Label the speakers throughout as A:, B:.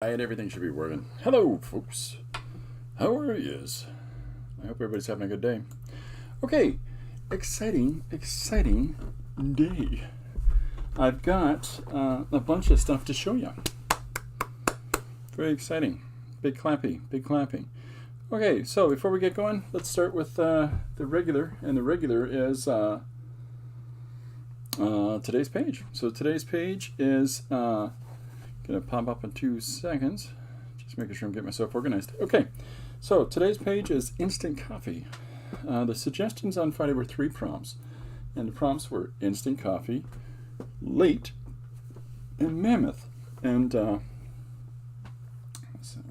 A: Alright, everything should be working. Hello, folks. How are yous? I hope everybody's having a good day. Okay, exciting day. I've got a bunch of stuff to show you. Very exciting. Big clappy. Okay, so before we get going, let's start with the regular, and the regular is today's page. So today's page is gonna pop up in 2 seconds. Just making sure I'm getting myself organized. Okay, so today's page is instant coffee. The suggestions on Friday were 3 prompts, and the prompts were instant coffee, late, and mammoth. And so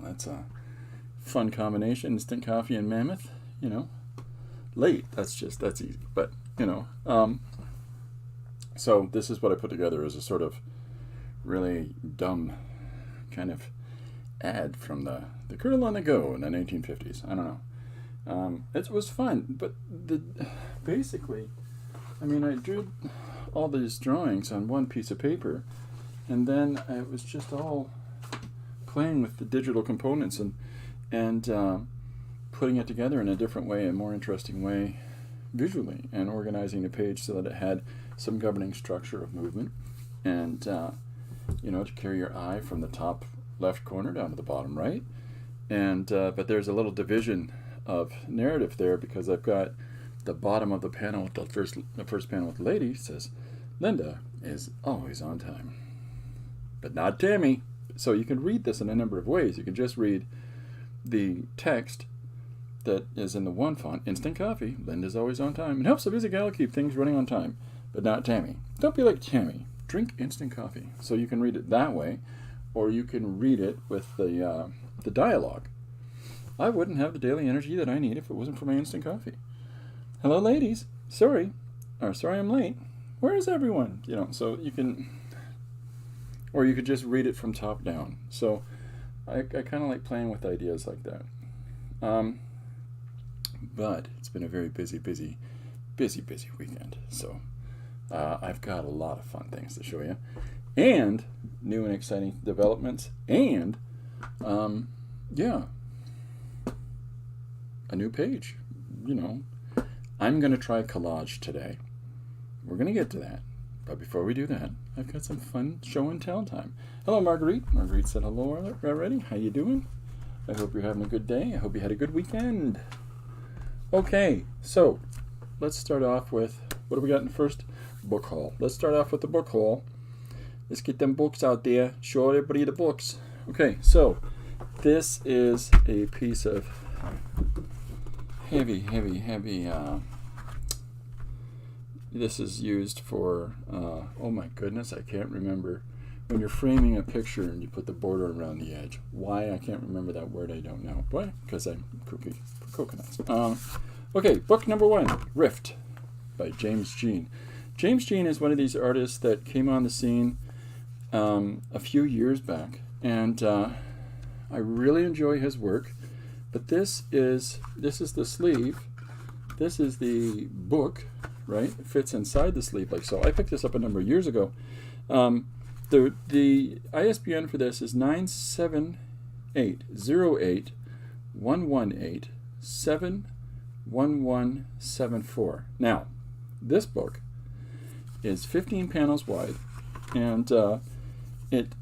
A: that's a fun combination: instant coffee and mammoth. You know, late. That's easy. But so this is what I put together as a sort of really dumb kind of ad from the Girl on the Go in the 1950s. I don't know. It was fun, but basically, I mean, I drew all these drawings on one piece of paper, and then it was just all playing with the digital components and putting it together in a different way, a more interesting way visually, and organizing the page so that it had some governing structure of movement, and to carry your eye from the top left corner down to the bottom right. And but there's a little division of narrative there, because I've got the bottom of the panel, the first panel with the lady says, Linda is always on time, but not Tammy. So you can read this in a number of ways. You can just read the text that is in the one font, instant coffee, Linda's always on time, and helps the busy gal keep things running on time, but not Tammy. Don't be like Tammy. Drink instant coffee. So you can read it that way, or you can read it with the dialogue. I wouldn't have the daily energy that I need if it wasn't for my instant coffee. Hello, ladies. Sorry I'm late. Where is everyone? So you can, or you could just read it from top down. So I kind of like playing with ideas like that. But it's been a very busy weekend. So I've got a lot of fun things to show you, and new and exciting developments, and a new page. I'm going to try collage today. We're going to get to that. But before we do that, I've got some fun show and tell time. Hello, Marguerite. Marguerite said hello already. How you doing? I hope you're having a good day. I hope you had a good weekend. Okay, so let's start off with, what do we got in the first? Book haul. Let's start off with the book haul. Let's get them books out there. Show everybody the books. Okay, so this is a piece of heavy. This is used for, oh my goodness, I can't remember. When you're framing a picture and you put the border around the edge. Why I can't remember that word, I don't know. Why? Because I'm kooky for coconuts. Okay, book number 1, Rift by James Jean. James Jean is one of these artists that came on the scene a few years back, and I really enjoy his work. But this is the sleeve. This is the book, right? It fits inside the sleeve like so. I picked this up a number of years ago. The ISBN for this is 978-08118-71174. Now, this book is 15 panels wide, and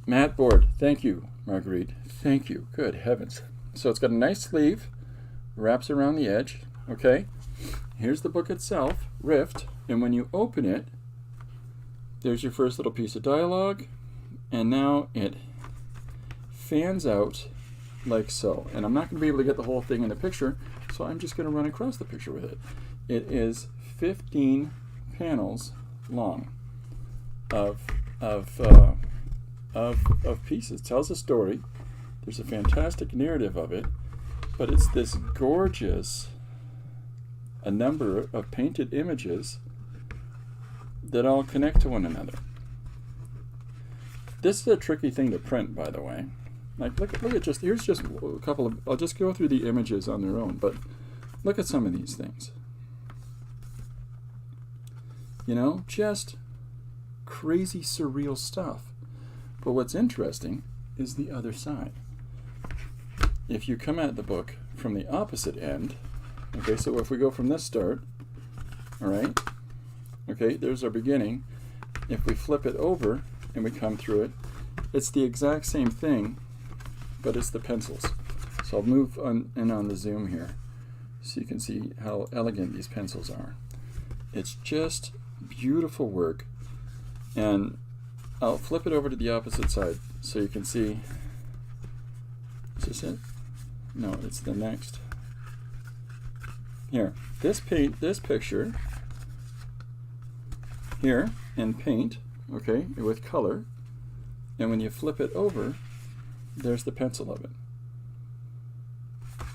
A: matte board. Thank you, Marguerite. Thank you. Good heavens. So it's got a nice sleeve, wraps around the edge. Okay, here's the book itself, Rift, and when you open it, there's your first little piece of dialogue, and now it fans out like so. And I'm not going to be able to get the whole thing in the picture, so I'm just going to run across the picture with it. It is 15 panels long of pieces. It tells a story. There's a fantastic narrative of it, but it's this gorgeous, a number of painted images that all connect to one another. This is a tricky thing to print, by the way. Like, look at here's just a couple of, I'll just go through the images on their own, but look at some of these things. Just crazy surreal stuff. But what's interesting is the other side. If you come at the book from the opposite end, okay, so if we go from this start, all right, okay, there's our beginning. If we flip it over and we come through it, it's the exact same thing, but it's the pencils. So I'll move on the zoom here so you can see how elegant these pencils are. It's just beautiful work. And I'll flip it over to the opposite side so you can see. Is this it? No, it's the next. Here, this picture here in paint, okay, with color, and when you flip it over, there's the pencil of it.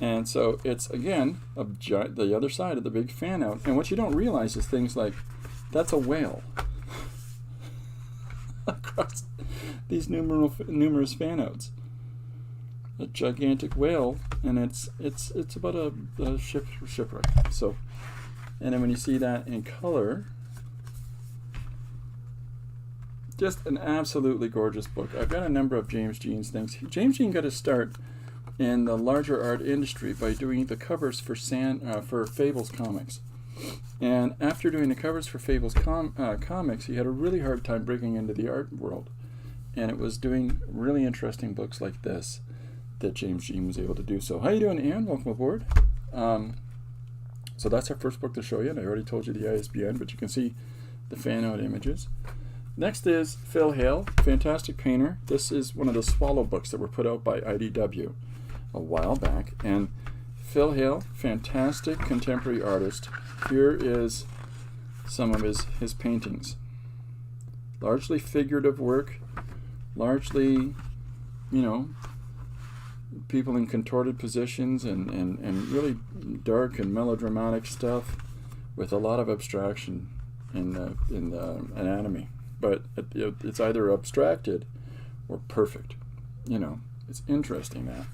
A: And so it's, again, the other side of the big fan out. And what you don't realize is things like, that's a whale across these numerous fan outs. A gigantic whale, and it's about a shipwreck. So, and then when you see that in color, just an absolutely gorgeous book. I've got a number of James Jean's things. James Jean got his start in the larger art industry by doing the covers for Fables comics. And after doing the covers for Fables comics, he had a really hard time breaking into the art world. And it was doing really interesting books like this that James Jean was able to do. So how you doing, Anne? Welcome aboard. So that's our first book to show you, and I already told you the ISBN, but you can see the fan out images. Next is Phil Hale, fantastic painter. This is one of the Swallow books that were put out by IDW a while back. And Phil Hale, fantastic contemporary artist. Here is some of his paintings. Largely figurative work, largely, you know, people in contorted positions and really dark and melodramatic stuff with a lot of abstraction in the anatomy. But it's either abstracted or perfect. You know, it's interesting that.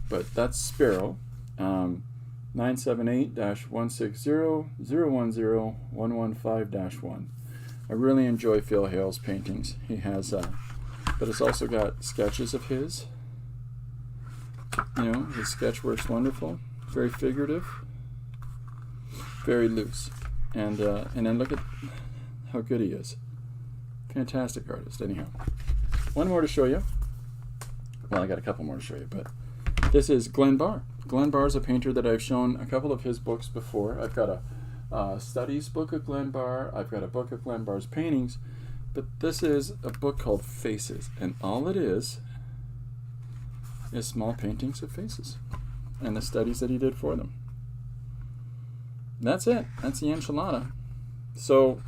A: But that's Sparrow, 978-160-010-115-1. I really enjoy Phil Hale's paintings. He has, but it's also got sketches of his. You know, his sketch work's wonderful, very figurative, very loose, and then look at how good he is. Fantastic artist. Anyhow, one more to show you. Well, I got a couple more to show you, but this is Glenn Barr. Glenn Barr is a painter that I've shown a couple of his books before. I've got a studies book of Glenn Barr. I've got a book of Glenn Barr's paintings, but this is a book called Faces, and all it is small paintings of faces and the studies that he did for them. That's it. That's the enchilada. So,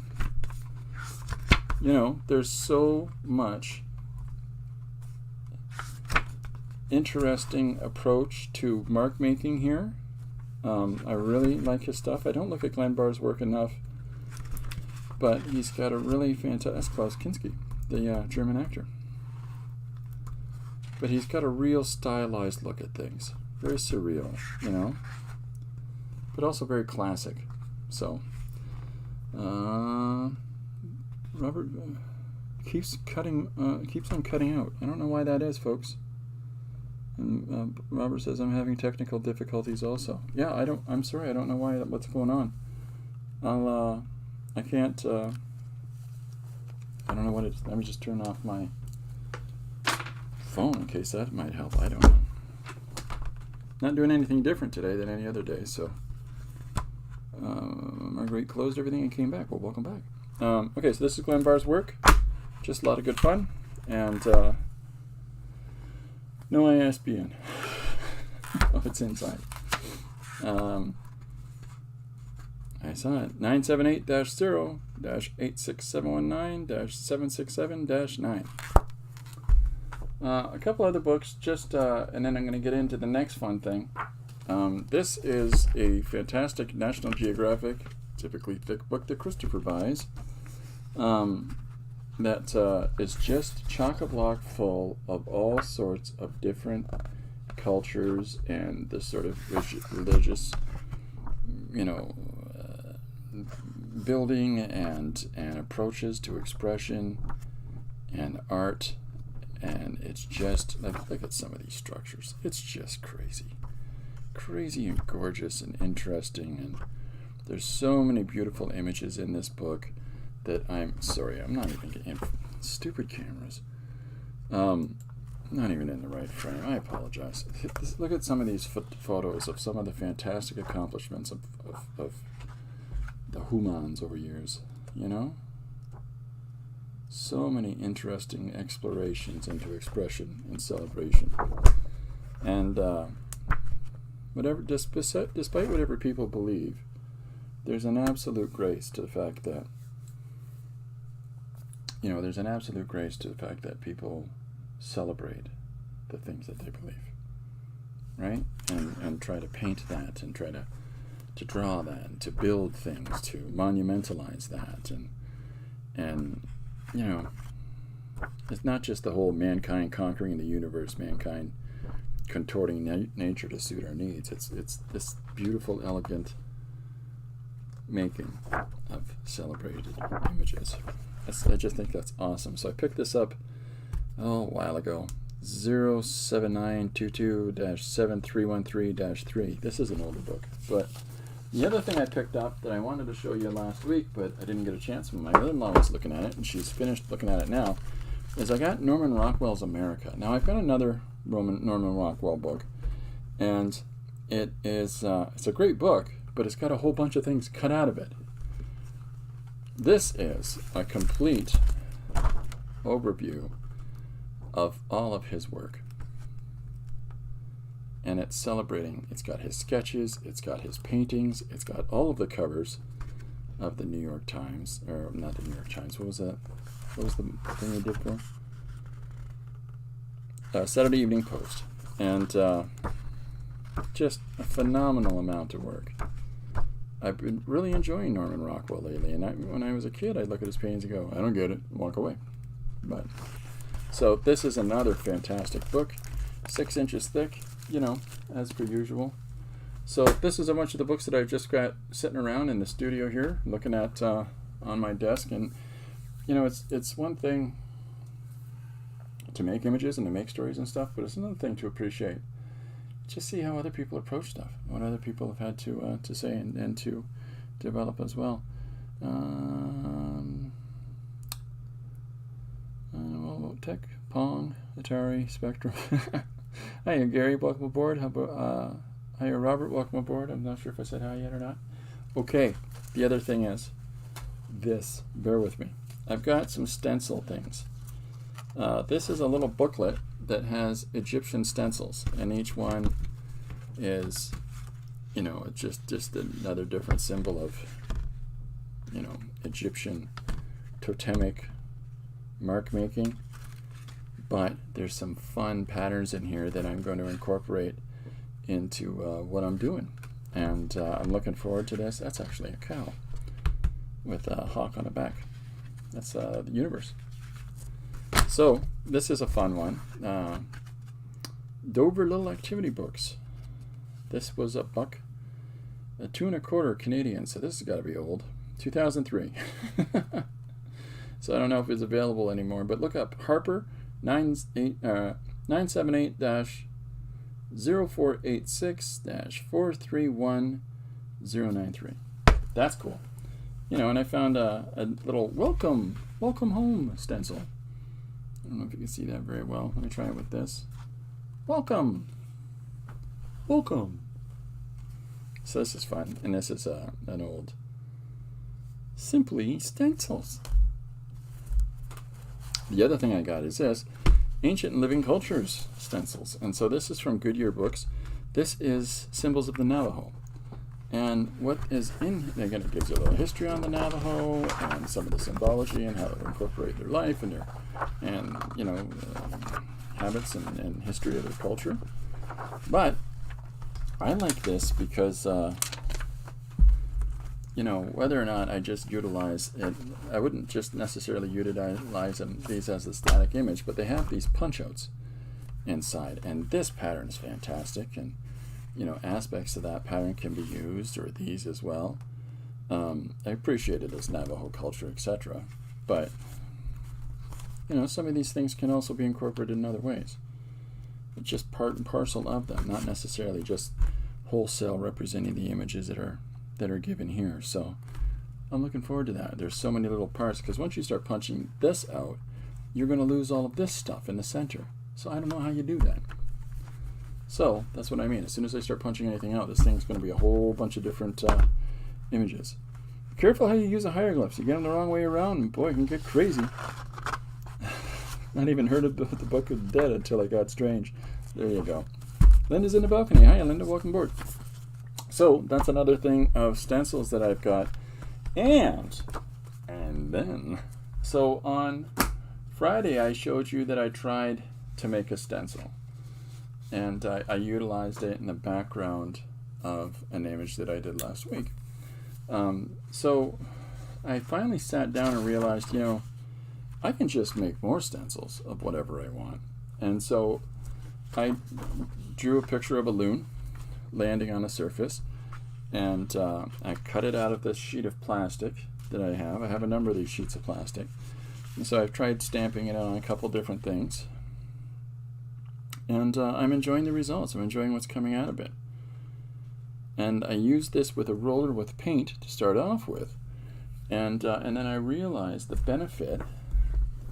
A: you know, there's so much interesting approach to mark making here. I really like his stuff. I don't look at Glenn Barr's work enough, but he's got a really fantastic... That's Klaus Kinski, the German actor. But he's got a real stylized look at things. Very surreal, you know, but also very classic. So, Robert keeps on cutting out. I don't know why that is, folks. And Robert says I'm having technical difficulties also. Yeah, I'm sorry. I don't know why. What's going on? I can't. I don't know what it is. Let me just turn off my phone in case that might help. I don't know. Not doing anything different today than any other day. So Marguerite closed everything and came back. Well, welcome back. Okay, so this is Glenn Barr's work. Just a lot of good fun, and no ISBN. Oh, it's inside. I saw it. 978-0-86719-767-9. A couple other books, just and then I'm going to get into the next fun thing. This is a fantastic National Geographic, typically thick book that Christopher buys. That is just chock-a-block full of all sorts of different cultures and this sort of religious, you know, building and approaches to expression and art and it's just like, look at some of these structures. It's just crazy and gorgeous and interesting, and there's so many beautiful images in this book that I'm not even getting stupid cameras. Not even in the right frame. I apologize. Look at some of these photos of some of the fantastic accomplishments of the humans over years, you know? So many interesting explorations into expression and celebration. And despite whatever people believe, there's an absolute grace to the fact that, people celebrate the things that they believe, right? And try to paint that, and try to draw that, and to build things, to monumentalize that, and it's not just the whole mankind conquering the universe, mankind contorting nature to suit our needs. It's this beautiful, elegant making of celebrated images. I just think that's awesome. So I picked this up a while ago. 07922-7313-3. This is an older book. But the other thing I picked up that I wanted to show you last week, but I didn't get a chance when my mother-in-law was looking at it, and she's finished looking at it now, is I got Norman Rockwell's America. Now I've got another Norman Rockwell book, and it's a great book, but it's got a whole bunch of things cut out of it. This is a complete overview of all of his work, and it's celebrating. It's got his sketches, it's got his paintings, it's got all of the covers of the New York Times, or not the New York Times, what was that? What was the thing he did for? Saturday Evening Post. And just a phenomenal amount of work. I've been really enjoying Norman Rockwell lately, and when I was a kid, I'd look at his paintings and go, I don't get it, walk away. But so this is another fantastic book, 6 inches thick, as per usual. So this is a bunch of the books that I've just got sitting around in the studio here, looking at on my desk, and it's one thing to make images and to make stories and stuff, but it's another thing to appreciate. Just see how other people approach stuff, what other people have had to say and to develop as well. Tech, Pong, Atari, Spectrum. Hiya, Gary, welcome aboard. Hiya, Robert, welcome aboard. I'm not sure if I said hi yet or not. Okay, the other thing is this. Bear with me. I've got some stencil things. This is a little booklet that has Egyptian stencils, and each one is, just another different symbol of, Egyptian totemic mark making. But there's some fun patterns in here that I'm going to incorporate into what I'm doing, and I'm looking forward to this. That's actually a cow with a hawk on the back. That's the universe. So this is a fun one. Dover Little Activity Books. This was $1, $2.25 Canadian. So this has got to be old. 2003. So I don't know if it's available anymore, but look up Harper 978-0486-431-093. That's cool. And I found a little welcome home stencil. I don't know if you can see that very well. Let me try it with this. Welcome. So this is fun, and this is an old Simply Stencils. The other thing I got is this, Ancient and Living Cultures stencils. And so this is from Goodyear Books. This is Symbols of the Navajo. And what is in, again, it gives you a little history on the Navajo and some of the symbology and how to incorporate their life and their, habits and history of their culture. But I like this because, whether or not I just utilize it, I wouldn't just necessarily utilize these as a static image, but they have these punch-outs inside. And this pattern is fantastic, and aspects of that pattern can be used, or these as well. I appreciated this Navajo culture, etc. But you know, some of these things can also be incorporated in other ways. It's just part and parcel of them, not necessarily just wholesale representing the images that are given here. So I'm looking forward to that. There's so many little parts, because once you start punching this out, you're going to lose all of this stuff in the center. So I don't know how you do that. So that's what I mean. As soon as I start punching anything out, this thing's going to be a whole bunch of different images. Be careful how you use the hieroglyphs. You get them the wrong way around, and boy, it can get crazy. Not even heard of the Book of the Dead until it got strange. There you go. Linda's in the balcony. Hi, Linda. Welcome aboard. So that's another thing of stencils that I've got. And then, so on Friday, I showed you that I tried to make a stencil. And I utilized it in the background of an image that I did last week. So I finally sat down and realized, you know, I can just make more stencils of whatever I want. And so I drew a picture of a loon landing on a surface, and I cut it out of this sheet of plastic that I have. I have a number of these sheets of plastic. And so I've tried stamping it on a couple different things. And I'm enjoying the results. I'm enjoying what's coming out of it. And I used this with a roller with paint to start off with. And then I realized the benefit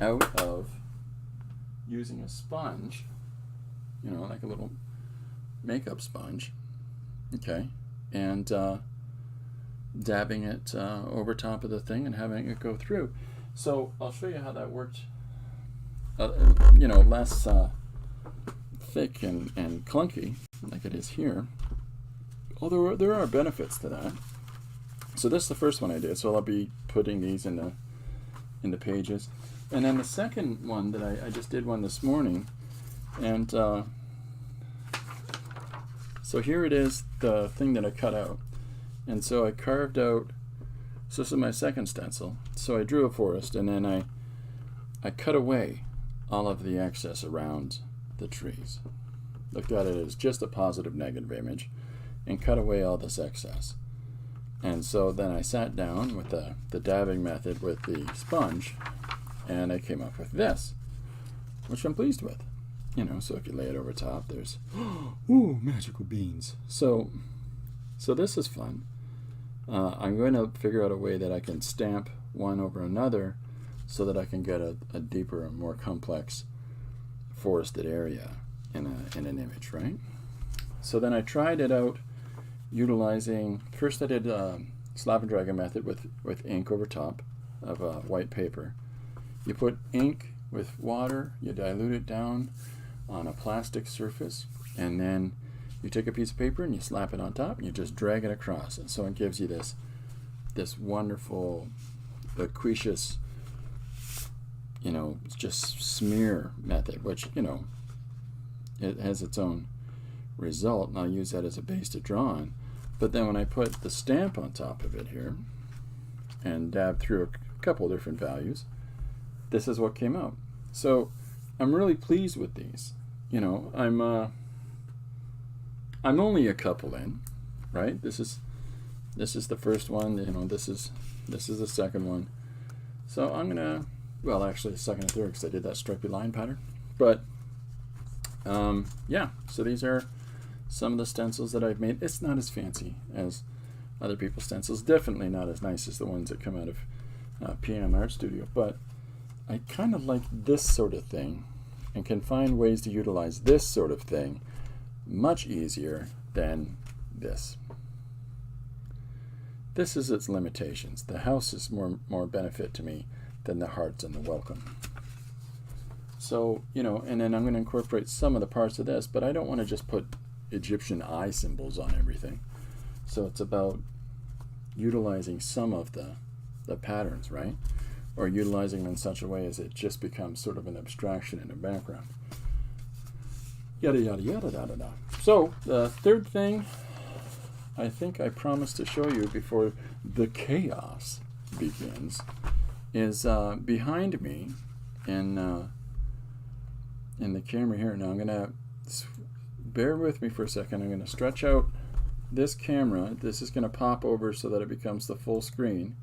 A: out of using a sponge, you know, like a little makeup sponge, okay, and dabbing it over top of the thing and having it go through. So I'll show you how that worked, you know, less thick and clunky like it is here. Although there are benefits to that. So this is the first one I did, so I'll be putting these in the pages. And then the second one that I just did one this morning, and so here it is, the thing that I cut out. And so I carved out, so this is my second stencil. So I drew a forest, and then I cut away all of the excess around the trees. Looked at it as just a positive negative image and cut away all this excess. And so then I sat down with the dabbing method with the sponge, and I came up with this, which I'm pleased with. You know, so if you lay it over top, there's, ooh, magical beans. So this is fun. I'm going to figure out a way that I can stamp one over another so that I can get a deeper and more complex forested area in an image, right? So then I tried it out utilizing, first I did Slap and Dragon method with ink over top of white paper. You put ink with water, you dilute it down on a plastic surface, and then you take a piece of paper and you slap it on top and you just drag it across. And so it gives you this wonderful, aqueous, you know, just smear method, which, you know, it has its own result, and I'll use that as a base to draw on. But then when I put the stamp on top of it here and dab through a couple different values, this is what came out. So I'm really pleased with these. You know, I'm only a couple in, right? This is the first one. You know, this is the second one. So I'm gonna, well, actually the second and third, because I did that stripy line pattern. But yeah, so these are some of the stencils that I've made. It's not as fancy as other people's stencils. Definitely not as nice as the ones that come out of PM Art Studio. But I kind of like this sort of thing, and can find ways to utilize this sort of thing much easier than this. This is its limitations. The house is more benefit to me than the hearts and the welcome. So, you know, and then I'm going to incorporate some of the parts of this, but I don't want to just put Egyptian eye symbols on everything. So it's about utilizing some of the patterns, right? Or utilizing them in such a way as it just becomes sort of an abstraction in the background. Yada, yada, yada, yada, yada. So the third thing I think I promised to show you before the chaos begins is behind me in the camera here. Now I'm going to, bear with me for a second, I'm going to stretch out this camera. This is going to pop over so that it becomes the full screen.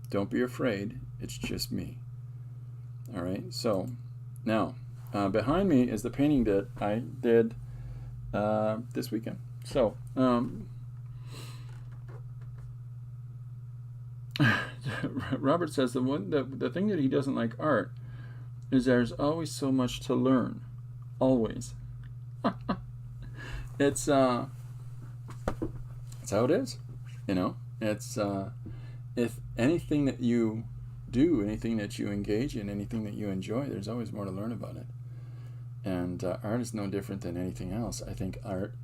A: Don't be afraid, it's just me. All right, so now behind me is the painting that I did this weekend. So Robert says the thing that he doesn't like art is there's always so much to learn, always. It's how it is, you know. It's if anything that you do, anything that you engage in, anything that you enjoy, there's always more to learn about it. And art is no different than anything else. I think art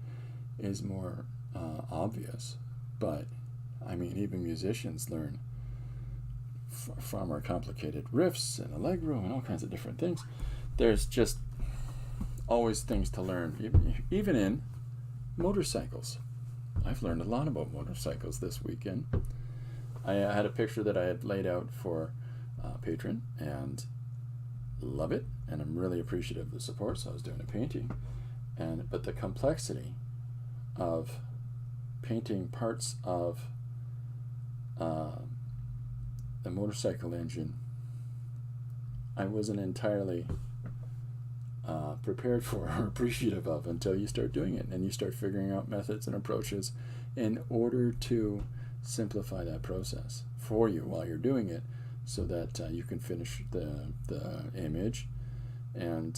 A: is more obvious, but I mean, even musicians learn far more complicated riffs and allegro and all kinds of different things. There's just always things to learn, even in motorcycles. I've learned a lot about motorcycles this weekend. I had a picture that I had laid out for a patron and love it, and I'm really appreciative of the support, so I was doing a painting. But the complexity of painting parts of the motorcycle engine, I wasn't entirely prepared for or appreciative of until you start doing it, and you start figuring out methods and approaches in order to simplify that process for you while you're doing it, so that you can finish the image. And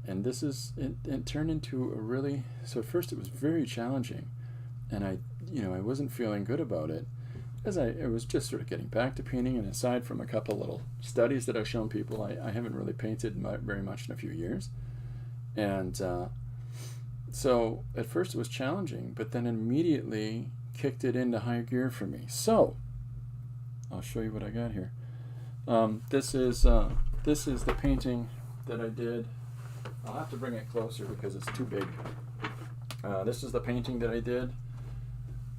A: this is it turned into a really, so at first it was very challenging, and I wasn't feeling good about it, because I was just sort of getting back to painting, and aside from a couple little studies that I've shown people, I haven't really painted very much in a few years. And so at first it was challenging, but then immediately kicked it into high gear for me. So I'll show you what I got here. This is the painting that I did. I'll have to bring it closer because it's too big. This is the painting that I did,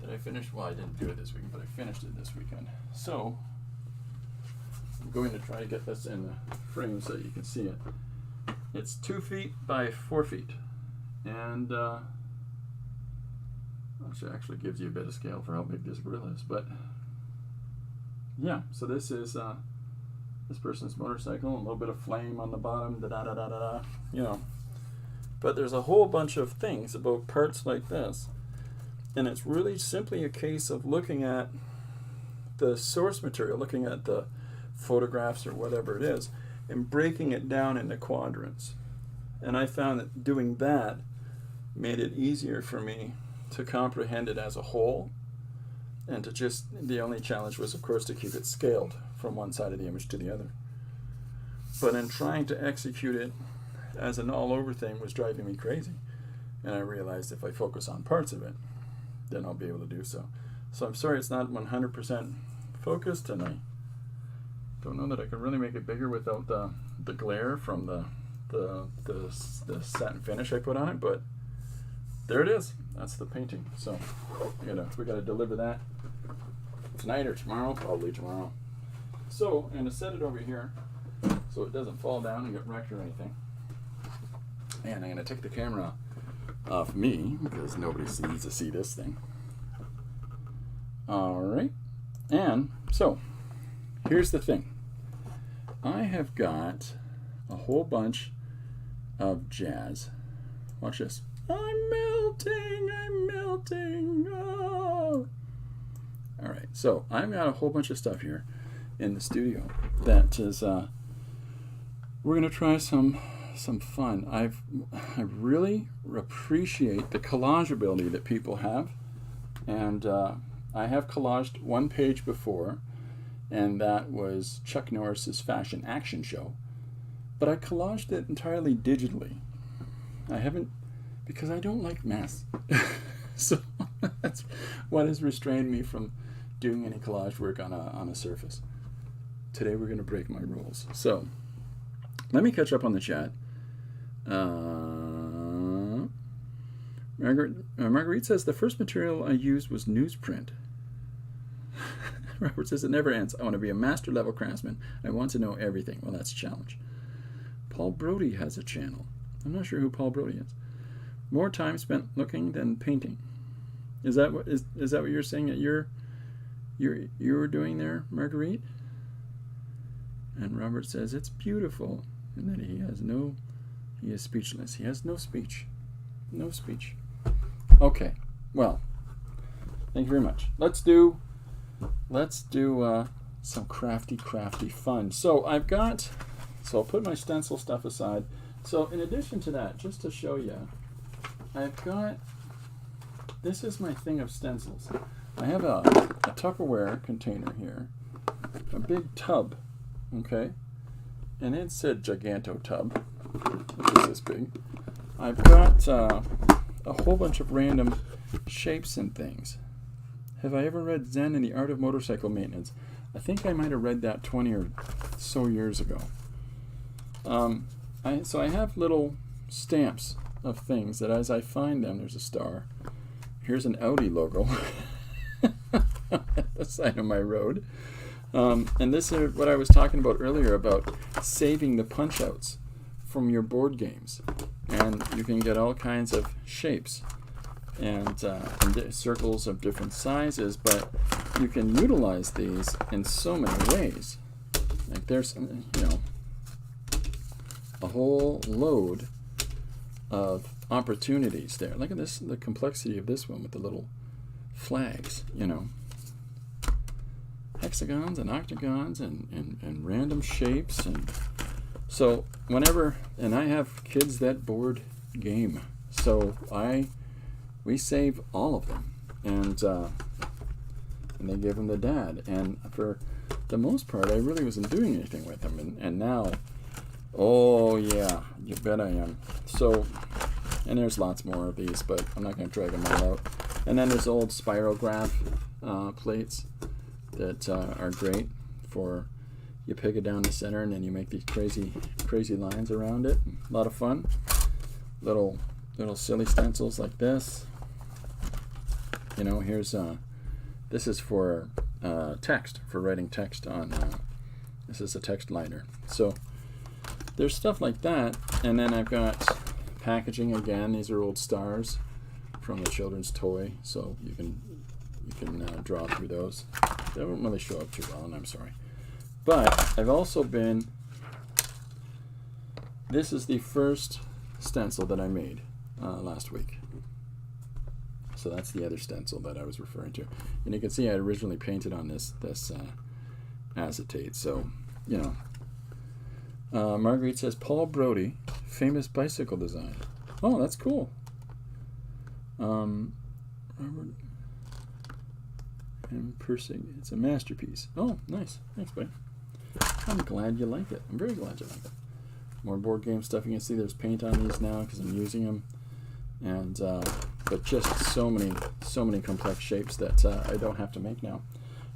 A: that I finished. Well, I didn't do it this weekend, but I finished it this weekend. So I'm going to try to get this in the frame so you can see it. It's 2 feet by 4 feet, and which actually gives you a bit of scale for how big this grill is. But yeah, so this is this person's motorcycle, a little bit of flame on the bottom, you know. But there's a whole bunch of things about parts like this, and it's really simply a case of looking at the source material, looking at the photographs or whatever it is, and breaking it down into quadrants. And I found that doing that made it easier for me to comprehend it as a whole, and to just, the only challenge was, of course, to keep it scaled from one side of the image to the other. But in trying to execute it as an all-over thing was driving me crazy. And I realized if I focus on parts of it, then I'll be able to do so. So I'm sorry it's not 100% focused, and I don't know that I can really make it bigger without the glare from the satin finish I put on it, but there it is. That's the painting. So we gotta deliver that tonight or tomorrow, probably tomorrow. So I'm gonna set it over here so it doesn't fall down and get wrecked or anything. And I'm gonna take the camera off me because nobody needs to see this thing. All right, and so here's the thing. I have got a whole bunch of jazz. Watch this. I'm melting, oh. All right, so I've got a whole bunch of stuff here in the studio that is, we're gonna try some fun. I really appreciate the collage ability that people have, and I have collaged one page before, and that was Chuck Norris's Fashion Action Show, but I collaged it entirely digitally. I haven't, because I don't like mess. So that's what has restrained me from doing any collage work on a surface. Today we're going to break my rules. So let me catch up on the chat. Marguerite says the first material I used was newsprint. Robert says it never ends. I want to be a master level craftsman. I want to know everything. Well, that's a challenge. Paul Brody has a channel. I'm not sure who Paul Brody is. More time spent looking than painting. Is that what what you're saying that you were doing there, Marguerite? And Robert says it's beautiful, and that he is speechless. He has no speech. No speech. Okay, well, thank you very much. Let's do some crafty fun. So I'll put my stencil stuff aside. So in addition to that, just to show you, this is my thing of stencils. I have a Tupperware container here, a big tub, okay? And it's a giganto tub, which is this big. I've got a whole bunch of random shapes and things. Have I ever read Zen and the Art of Motorcycle Maintenance? I think I might have read that 20 or so years ago. So I have little stamps of things that as I find them, there's a star. Here's an Audi logo at the side of my road. And this is what I was talking about earlier about saving the punch outs from your board games. And you can get all kinds of shapes and circles of different sizes, but you can utilize these in so many ways. Like there's, a whole load of opportunities there. Look at this, the complexity of this one with the little flags, hexagons and octagons and random shapes. And so and I have kids that board game, so we save all of them, and they give them to Dad. And for the most part, I really wasn't doing anything with them, and now, oh yeah, you bet I am. So, and there's lots more of these, but I'm not going to drag them all out. And then there's old spirograph plates that are great for, you pick it down the center and then you make these crazy lines around it. A lot of fun. Little silly stencils like this. Here's this is for text, for writing text on. This is a text liner. So there's stuff like that, and then I've got packaging again. These are old stars from the children's toy, so you can draw through those. They don't really show up too well, and I'm sorry. But I've also been. This is the first stencil that I made last week. So that's the other stencil that I was referring to, and you can see I originally painted on this acetate. So Marguerite says Paul Brody, famous bicycle design. Oh, that's cool. Robert and Persing, it's a masterpiece. Oh, nice. Thanks, buddy. I'm glad you like it. I'm very glad you like it. More board game stuff. You can see there's paint on these now because I'm using them, and but just so many complex shapes that I don't have to make now.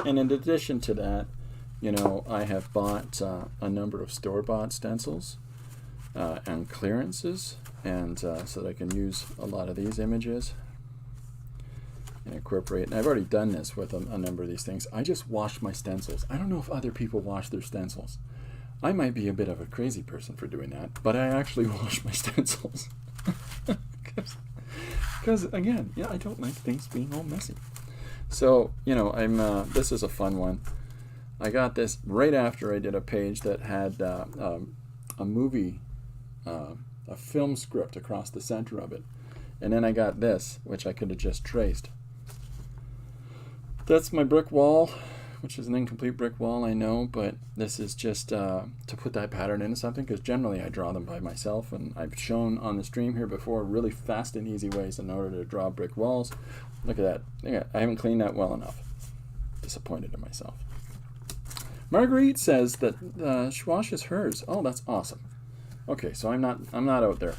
A: And in addition to that, I have bought a number of store-bought stencils and clearances, and so that I can use a lot of these images and incorporate. And I've already done this with a number of these things. I just wash my stencils. I don't know if other people wash their stencils. I might be a bit of a crazy person for doing that, but I actually wash my stencils. Because again, I don't like things being all messy. So, this is a fun one. I got this right after I did a page that had a movie, a film script across the center of it. And then I got this, which I could have just traced. That's my brick wall, which is an incomplete brick wall, I know, but this is just to put that pattern into something, because generally I draw them by myself, and I've shown on the stream here before really fast and easy ways in order to draw brick walls. Look at that. I haven't cleaned that well enough. Disappointed in myself. Marguerite says that she washes hers. Oh, that's awesome. Okay, so I'm not out there.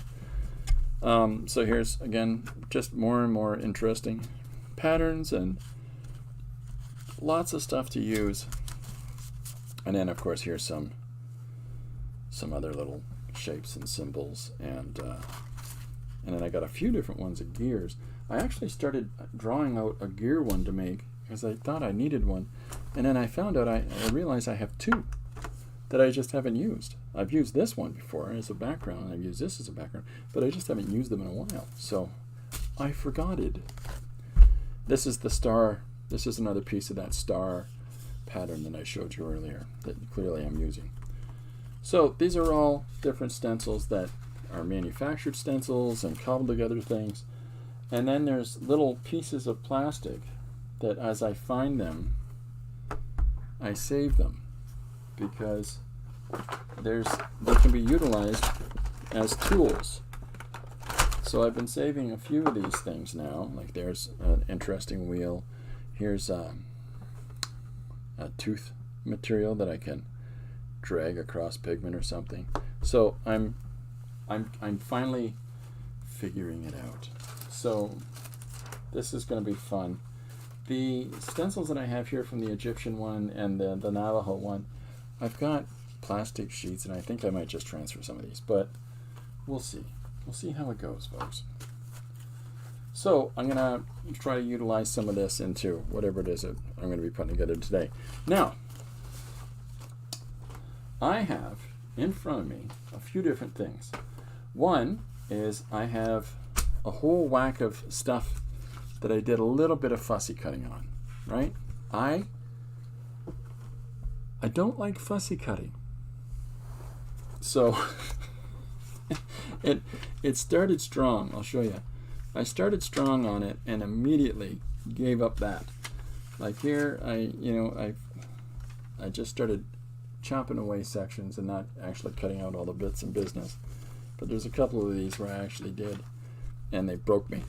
A: So here's again just more and more interesting patterns and lots of stuff to use. And then of course here's some other little shapes and symbols, and then I got a few different ones of gears. I actually started drawing out a gear one to make because I thought I needed one, and then I found out I realized I have two that I just haven't used. I've used this one before as a background, and I've used this as a background, but I just haven't used them in a while, so I forgot it. This is the star. This is another piece of that star pattern that I showed you earlier that clearly I'm using. So these are all different stencils that are manufactured stencils and cobbled together things. And then there's little pieces of plastic that as I find them, I save them because they can be utilized as tools. So I've been saving a few of these things now. Like there's an interesting wheel. Here's a tooth material that I can drag across pigment or something. So I'm finally figuring it out. So this is going to be fun. The stencils that I have here from the Egyptian one and the Navajo one, I've got plastic sheets, and I think I might just transfer some of these, but we'll see. We'll see how it goes, folks. So I'm going to try to utilize some of this into whatever it is that I'm going to be putting together today. Now, I have in front of me a few different things. One is I have a whole whack of stuff that I did a little bit of fussy cutting on, right? I don't like fussy cutting. So it started strong. I'll show you. I started strong on it and immediately gave up that. Like here, I just started chopping away sections and not actually cutting out all the bits and business. But there's a couple of these where I actually did, and they broke me.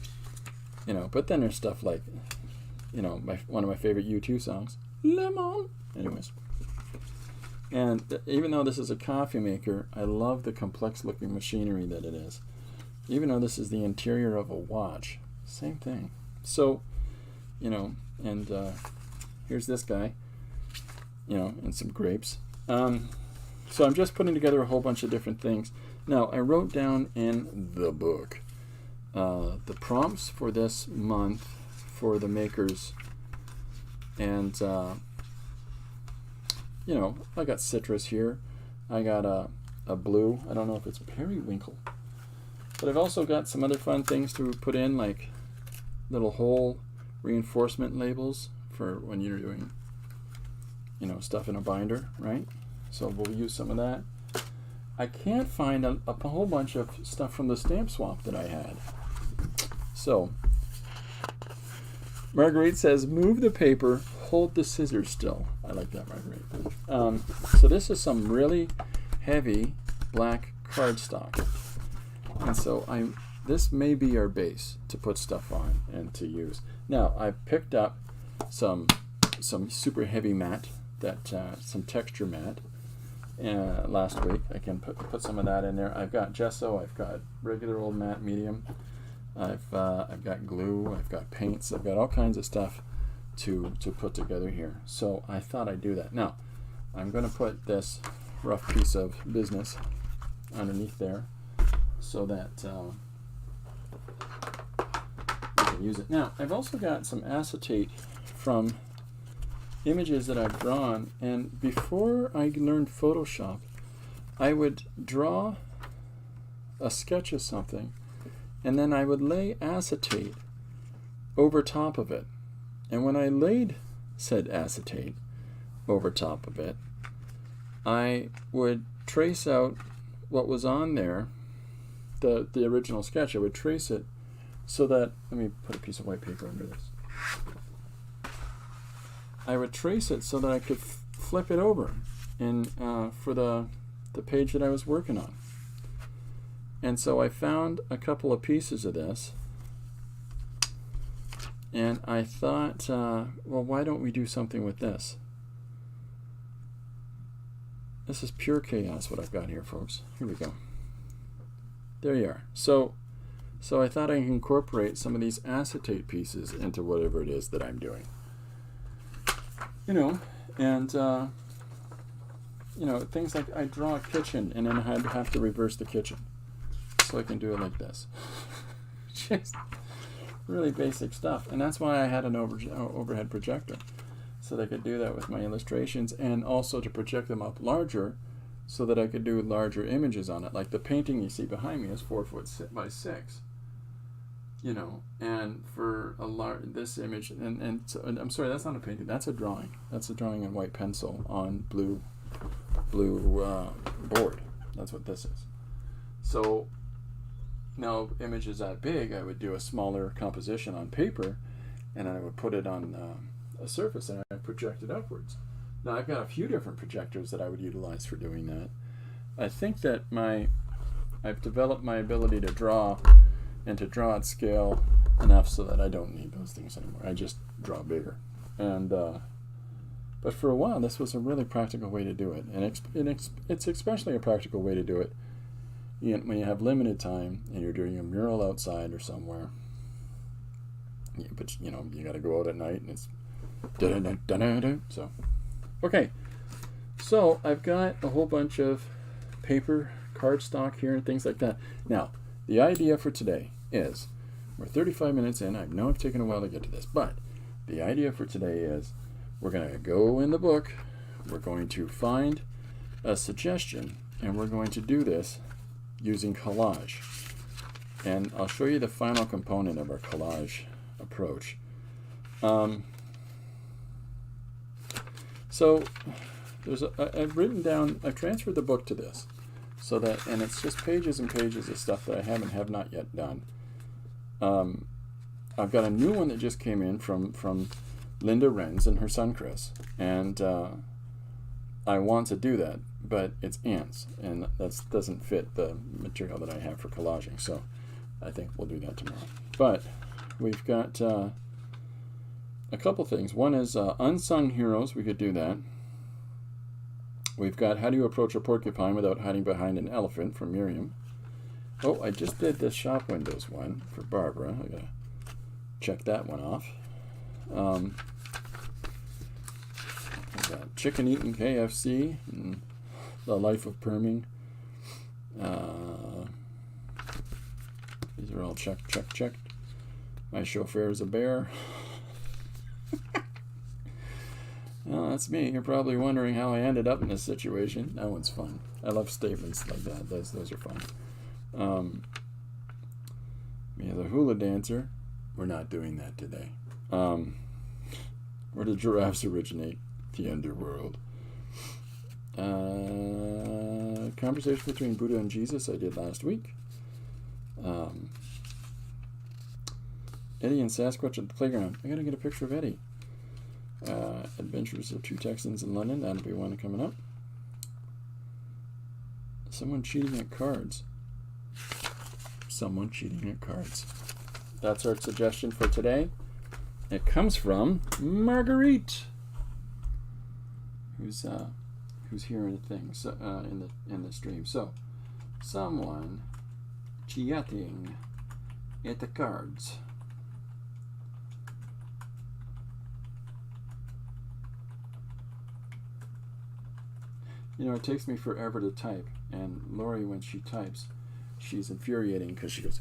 A: But then there's stuff like, one of my favorite U2 songs, Lemon. Anyways. And even though this is a coffee maker, I love the complex looking machinery that it is. Even though this is the interior of a watch, same thing. So, and here's this guy, and some grapes. So I'm just putting together a whole bunch of different things. Now, I wrote down in the book the prompts for this month for the makers. And, I got citrus here. I got a blue. I don't know if it's periwinkle. But I've also got some other fun things to put in, like little hole reinforcement labels for when you're doing, stuff in a binder, right? So we'll use some of that. I can't find a whole bunch of stuff from the stamp swap that I had. So Marguerite says, move the paper, hold the scissors still. I like that, Marguerite. So this is some really heavy black cardstock. And so this may be our base to put stuff on and to use. Now, I've picked up some super heavy matte, some texture matte last week. I can put some of that in there. I've got gesso, I've got regular old matte medium. I've got glue, I've got paints, I've got all kinds of stuff to put together here. So I thought I'd do that. Now, I'm going to put this rough piece of business underneath there so that we can use it. Now, I've also got some acetate from images that I've drawn, and before I learned Photoshop, I would draw a sketch of something, and then I would lay acetate over top of it. And when I laid said acetate over top of it, I would trace out what was on there, the original sketch. I would trace it so that, let me put a piece of white paper under this. I would trace it so that I could flip it over for the page that I was working on. And so I found a couple of pieces of this, and I thought, well, why don't we do something with this? This is pure chaos, what I've got here, folks. Here we go. There you are. So I thought I could incorporate some of these acetate pieces into whatever it is that I'm doing. Things like I draw a kitchen, and then I'd have to reverse the kitchen. So I can do it like this. Just really basic stuff. And that's why I had an overhead projector, so that I could do that with my illustrations, and also to project them up larger so that I could do larger images on it. Like the painting you see behind me is 4 foot by 6. And for this image, and I'm sorry, that's not a painting, that's a drawing. That's a drawing in white pencil on blue blue board. That's what this is. So now images that big, I would do a smaller composition on paper, and I would put it on a surface, and I project it upwards. Now I've got a few different projectors that I would utilize for doing that. I think that I've developed my ability to draw, and to draw at scale enough so that I don't need those things anymore. I just draw bigger. And but for a while, this was a really practical way to do it, and it's especially a practical way to do it when you have limited time and you're doing a mural outside or somewhere. But you got to go out at night, and it's so. Okay, so I've got a whole bunch of paper, cardstock here, and things like that. Now, the idea for today is, we're 35 minutes in. I know I've taken a while to get to this, but the idea for today is we're going to go in the book, we're going to find a suggestion, and we're going to do this using collage. And I'll show you the final component of our collage approach. So I've transferred the book to this, so that, and it's just pages and pages of stuff that I have not yet done. I've got a new one that just came in from Linda Renz and her son Chris, and I want to do that, but it's ants, and that doesn't fit the material that I have for collaging, so I think we'll do that tomorrow. But we've got a couple things. One is unsung heroes. We could do that. We've got how do you approach a porcupine without hiding behind an elephant from Miriam. Oh, I just did the shop windows one for Barbara. I gotta check that one off. We've got chicken eating KFC and the life of Perming. These are all checked. My chauffeur is a bear. Well, that's me. You're probably wondering how I ended up in this situation. That one's fun. I love statements like that. Those are fun. We have a hula dancer. We're not doing that today. Where did giraffes originate? The underworld. Conversation between Buddha and Jesus I did last week. Eddie and Sasquatch at the playground. I gotta get a picture of Eddie. Adventures of Two Texans in London. That'll be one coming up. Someone cheating at cards. That's our suggestion for today. It comes from Marguerite, who's here in the thing, so, in the stream. So, someone cheating at the cards. It takes me forever to type, and Lori, when she types, she's infuriating because she goes,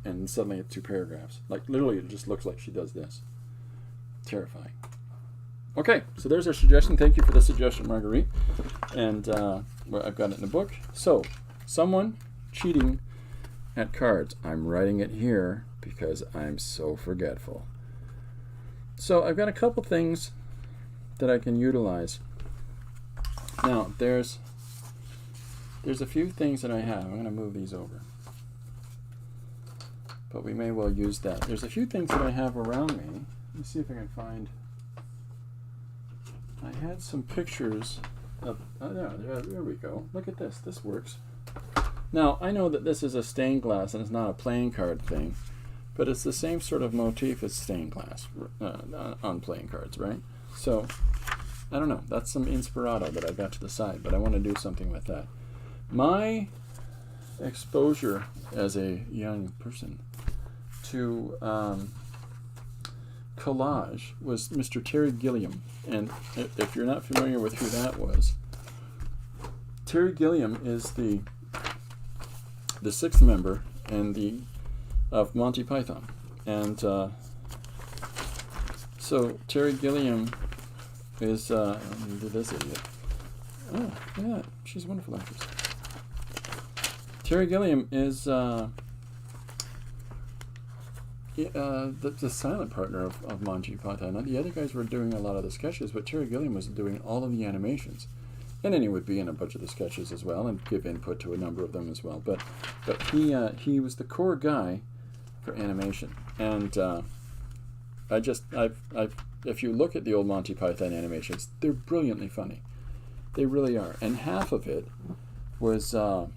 A: and suddenly it's 2 paragraphs. Like, literally, it just looks like she does this. Terrifying. Okay, so there's our suggestion. Thank you for the suggestion, Marguerite. And I've got it in the book. So, someone cheating at cards. I'm writing it here because I'm so forgetful. So, I've got a couple things that I can utilize. Now, there's a few things that I have. I'm going to move these over. But we may well use that. There's a few things that I have around me. Let me see if I can find... I had some pictures of... Oh, there we go. Look at this. This works. Now, I know that this is a stained glass and it's not a playing card thing, but it's the same sort of motif as stained glass on playing cards, right? So... I don't know. That's some Inspirato that I've got to the side, but I want to do something with that. My exposure as a young person to collage was Mr. Terry Gilliam. And if you're not familiar with who that was, Terry Gilliam is the 6th member of Monty Python. And so Terry Gilliam is let me do this idiot. Oh, look at that. She's a wonderful actress. Terry Gilliam is the silent partner of Monty Python. The other guys were doing a lot of the sketches, but Terry Gilliam was doing all of the animations. And then he would be in a bunch of the sketches as well and give input to a number of them as well. But he was the core guy for animation. And if you look at the old Monty Python animations, they're brilliantly funny. They really are. And half of it was him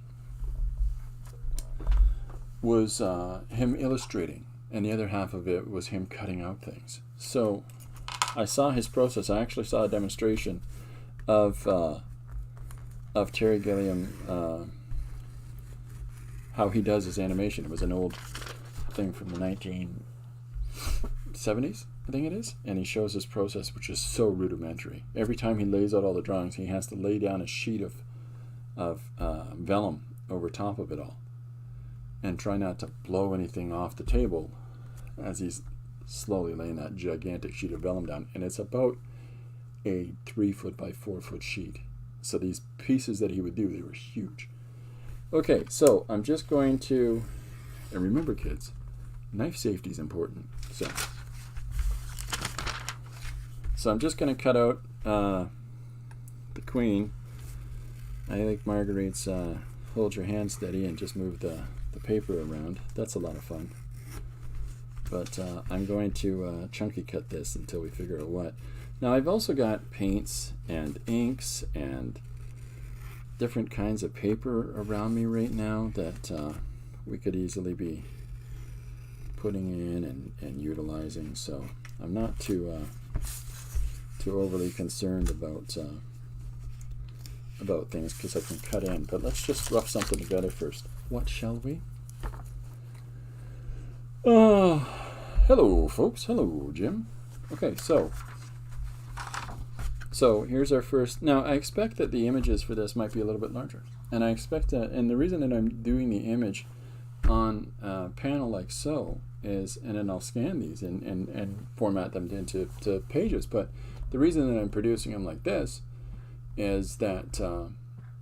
A: illustrating, and the other half of it was him cutting out things. So I saw his process. I actually saw a demonstration of Terry Gilliam, how he does his animation. It was an old thing from the 1970s, I think it is, and he shows his process, which is so rudimentary. Every time he lays out all the drawings, he has to lay down a sheet of vellum over top of it all, and try not to blow anything off the table as he's slowly laying that gigantic sheet of vellum down. And it's about a 3 foot by 4 foot sheet. So these pieces that he would do, they were huge. Okay, so I'm just going to, and remember kids, knife safety is important. So I'm just going to cut out the queen. I like Marguerite's hold your hand steady and just move the paper around. That's a lot of fun. But I'm going to chunky cut this until we figure out what. Now I've also got paints and inks and different kinds of paper around me right now that we could easily be putting in and utilizing. So I'm not too overly concerned about things because I can cut in. But let's just rough something together first. What shall we? Hello folks. Hello Jim. Okay, so here's our first. Now I expect that the images for this might be a little bit larger, and I expect that, and the reason that I'm doing the image on a panel like so is, and then I'll scan these and format them into pages, but the reason that I'm producing them like this is that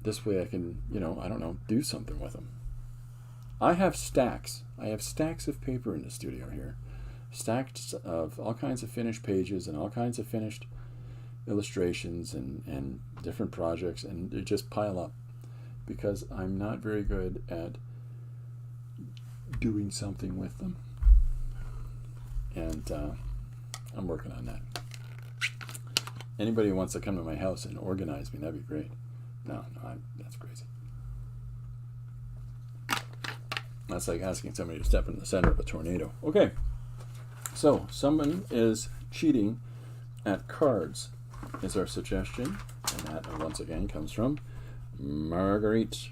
A: this way I can, I don't know, do something with them. I have stacks of paper in the studio here, stacks of all kinds of finished pages and all kinds of finished illustrations and different projects, and they just pile up because I'm not very good at doing something with them, and I'm working on that. Anybody who wants to come to my house and organize me, that'd be great. No, that's crazy. That's like asking somebody to step in the center of a tornado. Okay, so someone is cheating at cards is our suggestion, and that once again comes from Marguerite.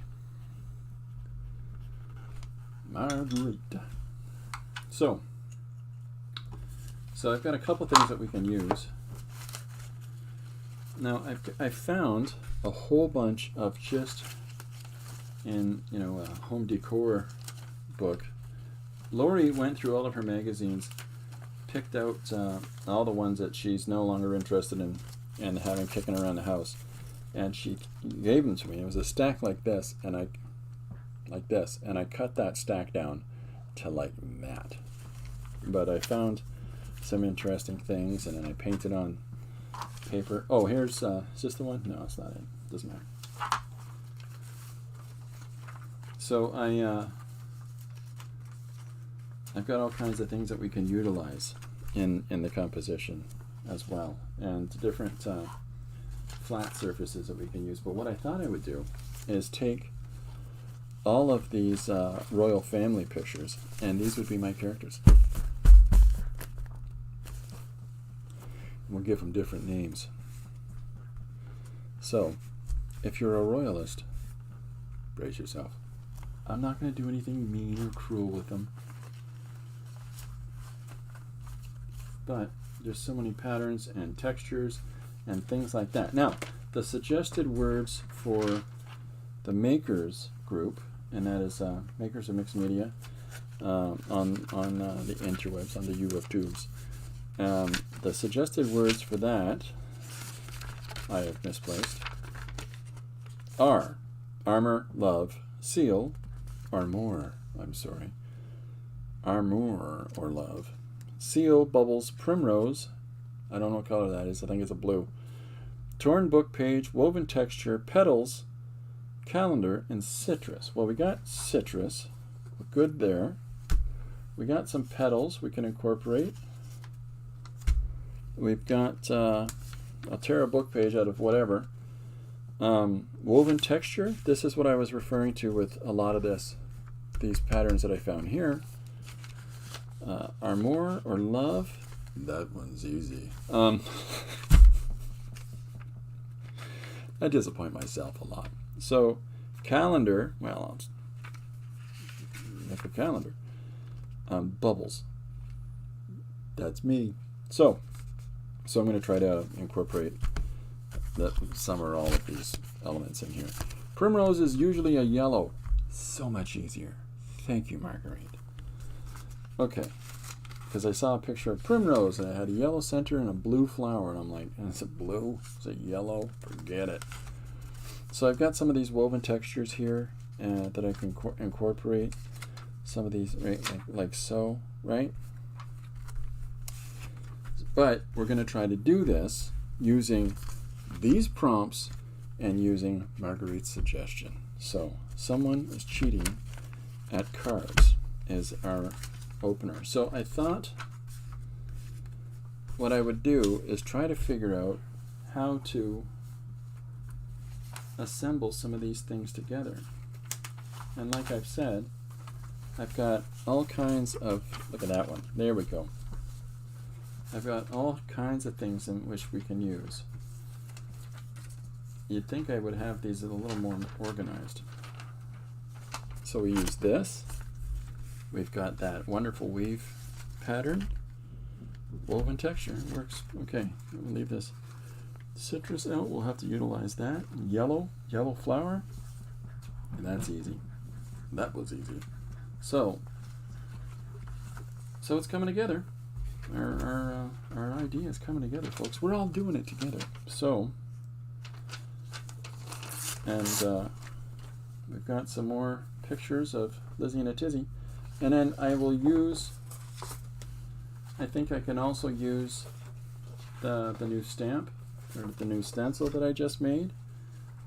A: So I've got a couple things that we can use. Now I've found a whole bunch of just in a home decor book. Lori went through all of her magazines, picked out all the ones that she's no longer interested in and having kicking around the house, and she gave them to me. It was a stack like this, and I cut that stack down to like that. But I found some interesting things, and then I painted on paper. Oh, here's is this the one? No, it's not it. Doesn't matter. So I've got all kinds of things that we can utilize in the composition as well, and different flat surfaces that we can use. But what I thought I would do is take all of these royal family pictures, and these would be my characters. We'll give them different names. So, if you're a royalist, brace yourself. I'm not going to do anything mean or cruel with them, but there's so many patterns and textures and things like that. Now, the suggested words for the makers group, and that is makers of mixed media on the interwebs, on the U of tubes. The suggested words for that I have misplaced are armor, love, seal, armor, armor or love, seal, bubbles, primrose, I don't know what color that is, I think it's a blue, torn book page, woven texture, petals, calendar, and citrus. Well, we got citrus. We're good there. We got some petals we can incorporate. We've got, I'll tear a book page out of whatever. Woven texture. This is what I was referring to with a lot of these patterns that I found here. Armour or love. That one's easy. I disappoint myself a lot. So, calendar. Well, I'll make a calendar. Bubbles. That's me. So I'm going to try to incorporate some or all of these elements in here. Primrose is usually a yellow. So much easier. Thank you, Marguerite. Okay. Because I saw a picture of primrose and it had a yellow center and a blue flower, and I'm like, is it blue? Is it yellow? Forget it. So I've got some of these woven textures here that I can incorporate. Some of these, right, like so, right? But we're going to try to do this using these prompts and using Marguerite's suggestion. So someone is cheating at cards is our opener. So I thought what I would do is try to figure out how to assemble some of these things together. And like I've said, I've got all kinds of, look at that one, there we go. I've got all kinds of things in which we can use. You'd think I would have these a little more organized. So we use this. We've got that wonderful weave pattern. Woven texture works. Okay, we'll leave this citrus out. We'll have to utilize that. Yellow flower. And that's easy. That was easy. So it's coming together. Our idea is coming together, folks. We're all doing it together. So, and we've got some more pictures of Lizzie and a Tizzy. And then I will use, I think I can also use the new stamp, or the new stencil that I just made.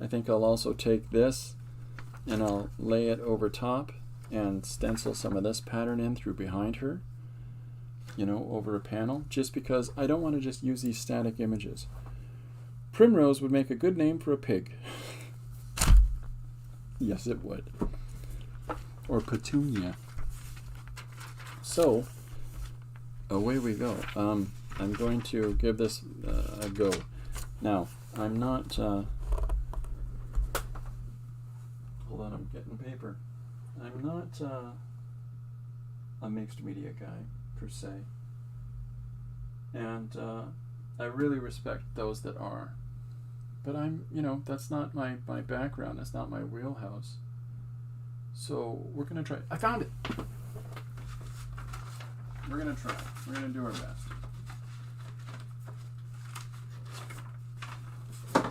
A: I think I'll also take this and I'll lay it over top and stencil some of this pattern in through behind her, you know, over a panel, just because I don't want to just use these static images. Primrose would make a good name for a pig. Yes, it would. Or petunia. So, away we go. I'm going to give this a go. Now, I'm not... hold on, I'm getting paper. I'm not a mixed media guy, per se. And I really respect those that are. But I'm, you know, that's not my background. That's not my wheelhouse. So we're going to try. I found it! We're going to try. We're going to do our best.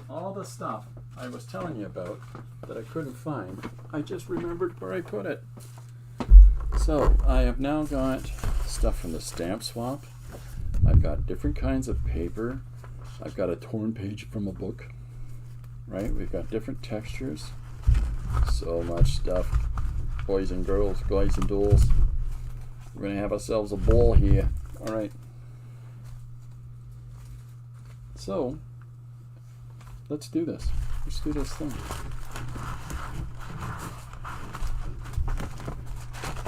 A: All the stuff I was telling you about that I couldn't find, I just remembered where I put it. So I have now got stuff from the stamp swap. I've got different kinds of paper. I've got a torn page from a book. Right? We've got different textures. So much stuff. Boys and girls, guys and dolls. We're going to have ourselves a ball here. Alright. So, let's do this. Let's do this thing.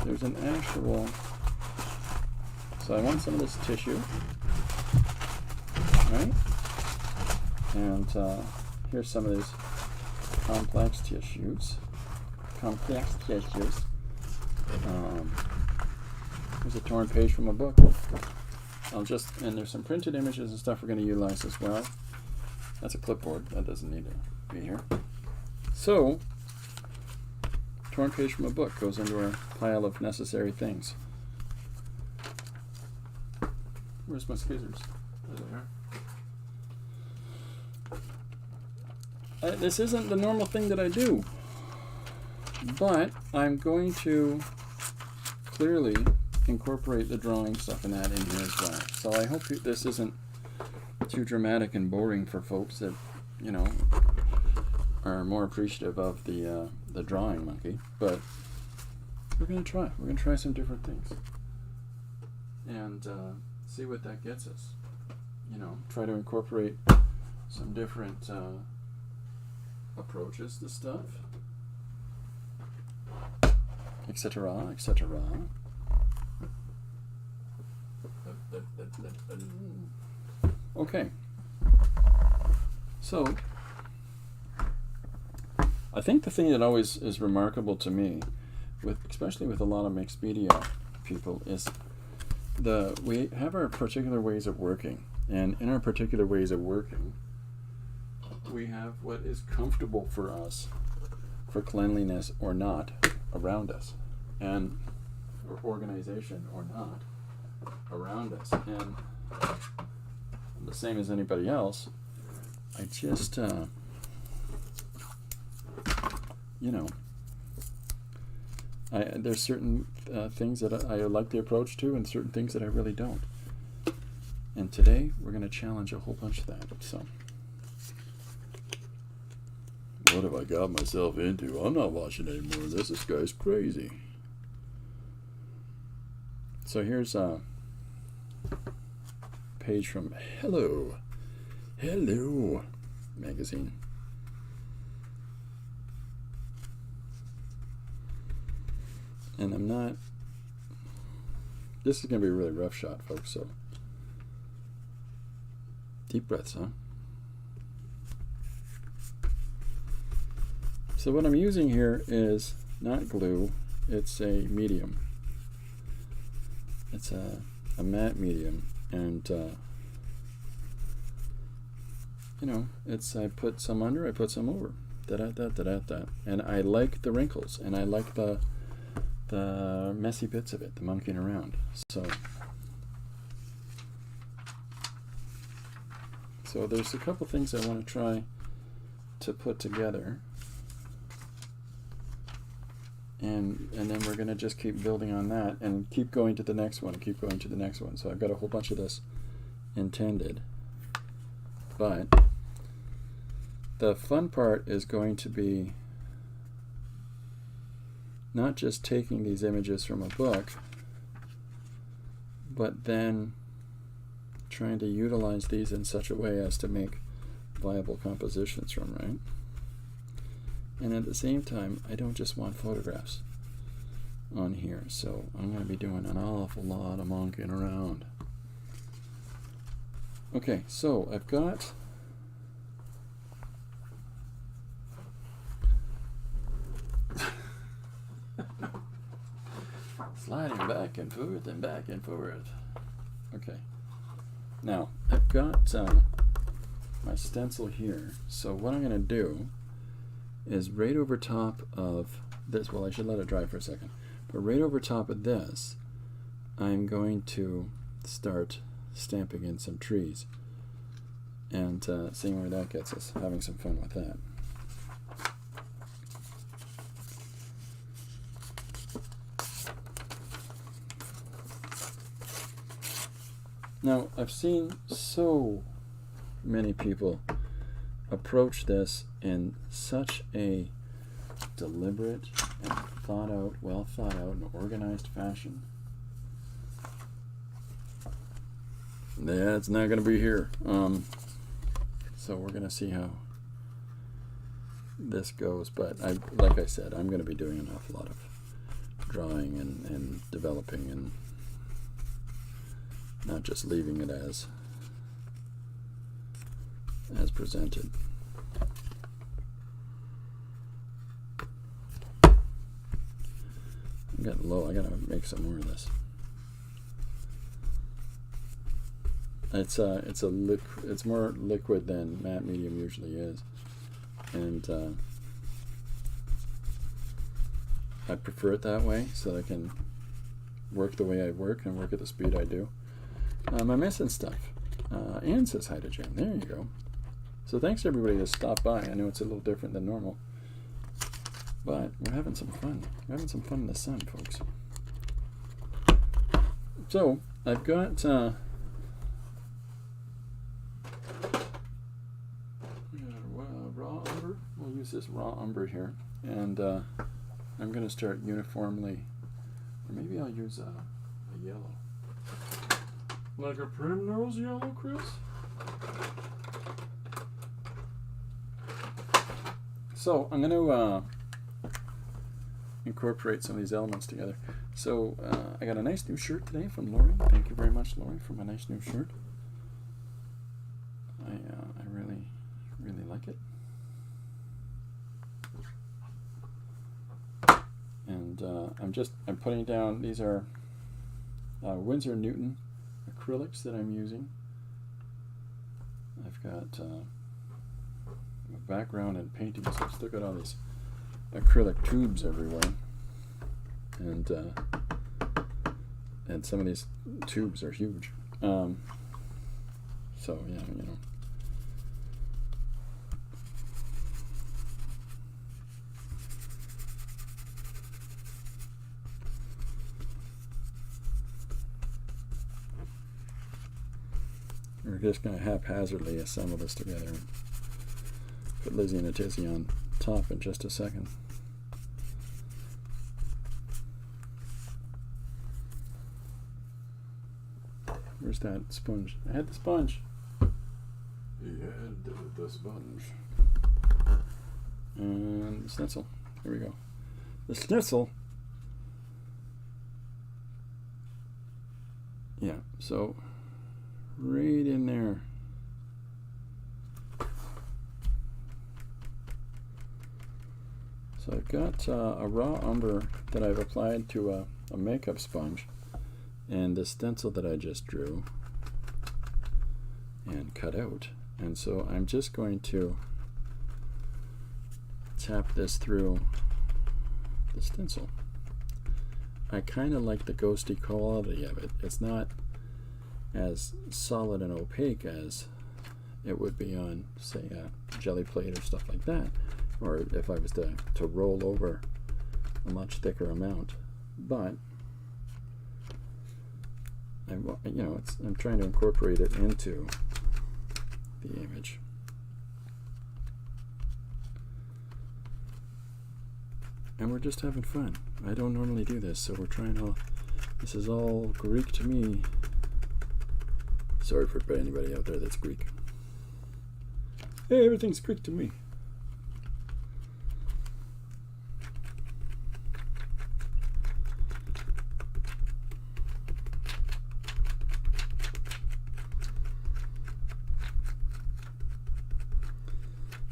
A: There's an actual... So I want some of this tissue. Right? And here's some of these complex tissues. Here's a torn page from a book. And there's some printed images and stuff we're going to utilize as well. That's a clipboard. That doesn't need to be here. So, torn page from a book goes into our pile of necessary things. Where's my scissors? There they are. This isn't the normal thing that I do, but I'm going to clearly incorporate the drawing stuff and that in here as well. So I hope this isn't too dramatic and boring for folks that you know, are more appreciative of the drawing monkey, but we're gonna try. We're gonna try some different things and see what that gets us. You know, try to incorporate some different approaches to stuff, etc., etc. Okay. So, I think the thing that always is remarkable to me, especially with a lot of mixed media people, is we have our particular ways of working, and in our particular ways of working, we have what is comfortable for us, for cleanliness or not, around us, and for organization or not, around us. And I'm the same as anybody else. I just, you know, there's certain things that I like the approach to, and certain things that I really don't. And today we're going to challenge a whole bunch of that. So, what have I got myself into? I'm not watching any more of this. This guy's crazy. So here's a page from Hello magazine. And I'm not, this is going to be a really rough shot, folks, so deep breaths, huh? So what I'm using here is not glue, it's a medium. It's a matte medium, and you know, I put some under, I put some over, and I like the wrinkles, and I like the messy bits of it, the monkeying around. So there's a couple things I want to try to put together, and then we're going to just keep building on that and keep going to the next one and keep going to the next one. So I've got a whole bunch of this intended, but the fun part is going to be not just taking these images from a book, but then trying to utilize these in such a way as to make viable compositions from, right? And at the same time, I don't just want photographs on here, so I'm going to be doing an awful lot of monkeying around. Okay, so I've got sliding back and forth and back and forth. Okay, now I've got my stencil here, so what I'm going to do is right over top of this, well, I should let it dry for a second, but right over top of this, I'm going to start stamping in some trees and seeing where that gets us, having some fun with that. Now, I've seen so many people approach this in such a deliberate and thought out, well thought out and organized fashion. Yeah, it's not going to be here. So we're going to see how this goes. But like I said, I'm going to be doing an awful lot of drawing and developing, and not just leaving it as presented. I'm getting low. I gotta make some more of this. It's more liquid than matte medium usually is, and I prefer it that way so that I can work the way I work and work at the speed I do. I'm missing stuff. Anne says hi to Jen. There you go. So thanks everybody that stopped by. I know it's a little different than normal, but we're having some fun. We're having some fun in the sun, folks. So I've got use this raw umber here, and I'm going to start uniformly, or maybe I'll use a yellow. Like a primrose yellow, Chris? So I'm going to incorporate some of these elements together. So I got a nice new shirt today from Lori. Thank you very much, Lori, for my nice new shirt. I really like it. And I'm putting down, these are Winsor Newton acrylics that I'm using. I've got a background in painting, so I've still got all these acrylic tubes everywhere. And some of these tubes are huge. So yeah, you know. We're just going to haphazardly assemble this together and put Lizzie and a Tizzy on top in just a second. Where's that sponge? I had the sponge. He had the sponge. And the stencil. Here we go. The stencil. Yeah, so right in there. So I've got a raw umber that I've applied to a makeup sponge, and the stencil that I just drew and cut out. And so I'm just going to tap this through the stencil. I kind of like the ghosty quality of it. It's not as solid and opaque as it would be on, say, a jelly plate or stuff like that, or if I was to roll over a much thicker amount. But I'm trying to incorporate it into the image. And we're just having fun. I don't normally do this, so we're trying all. This is all Greek to me. Sorry for anybody out there that's Greek. Hey, everything's Greek to me.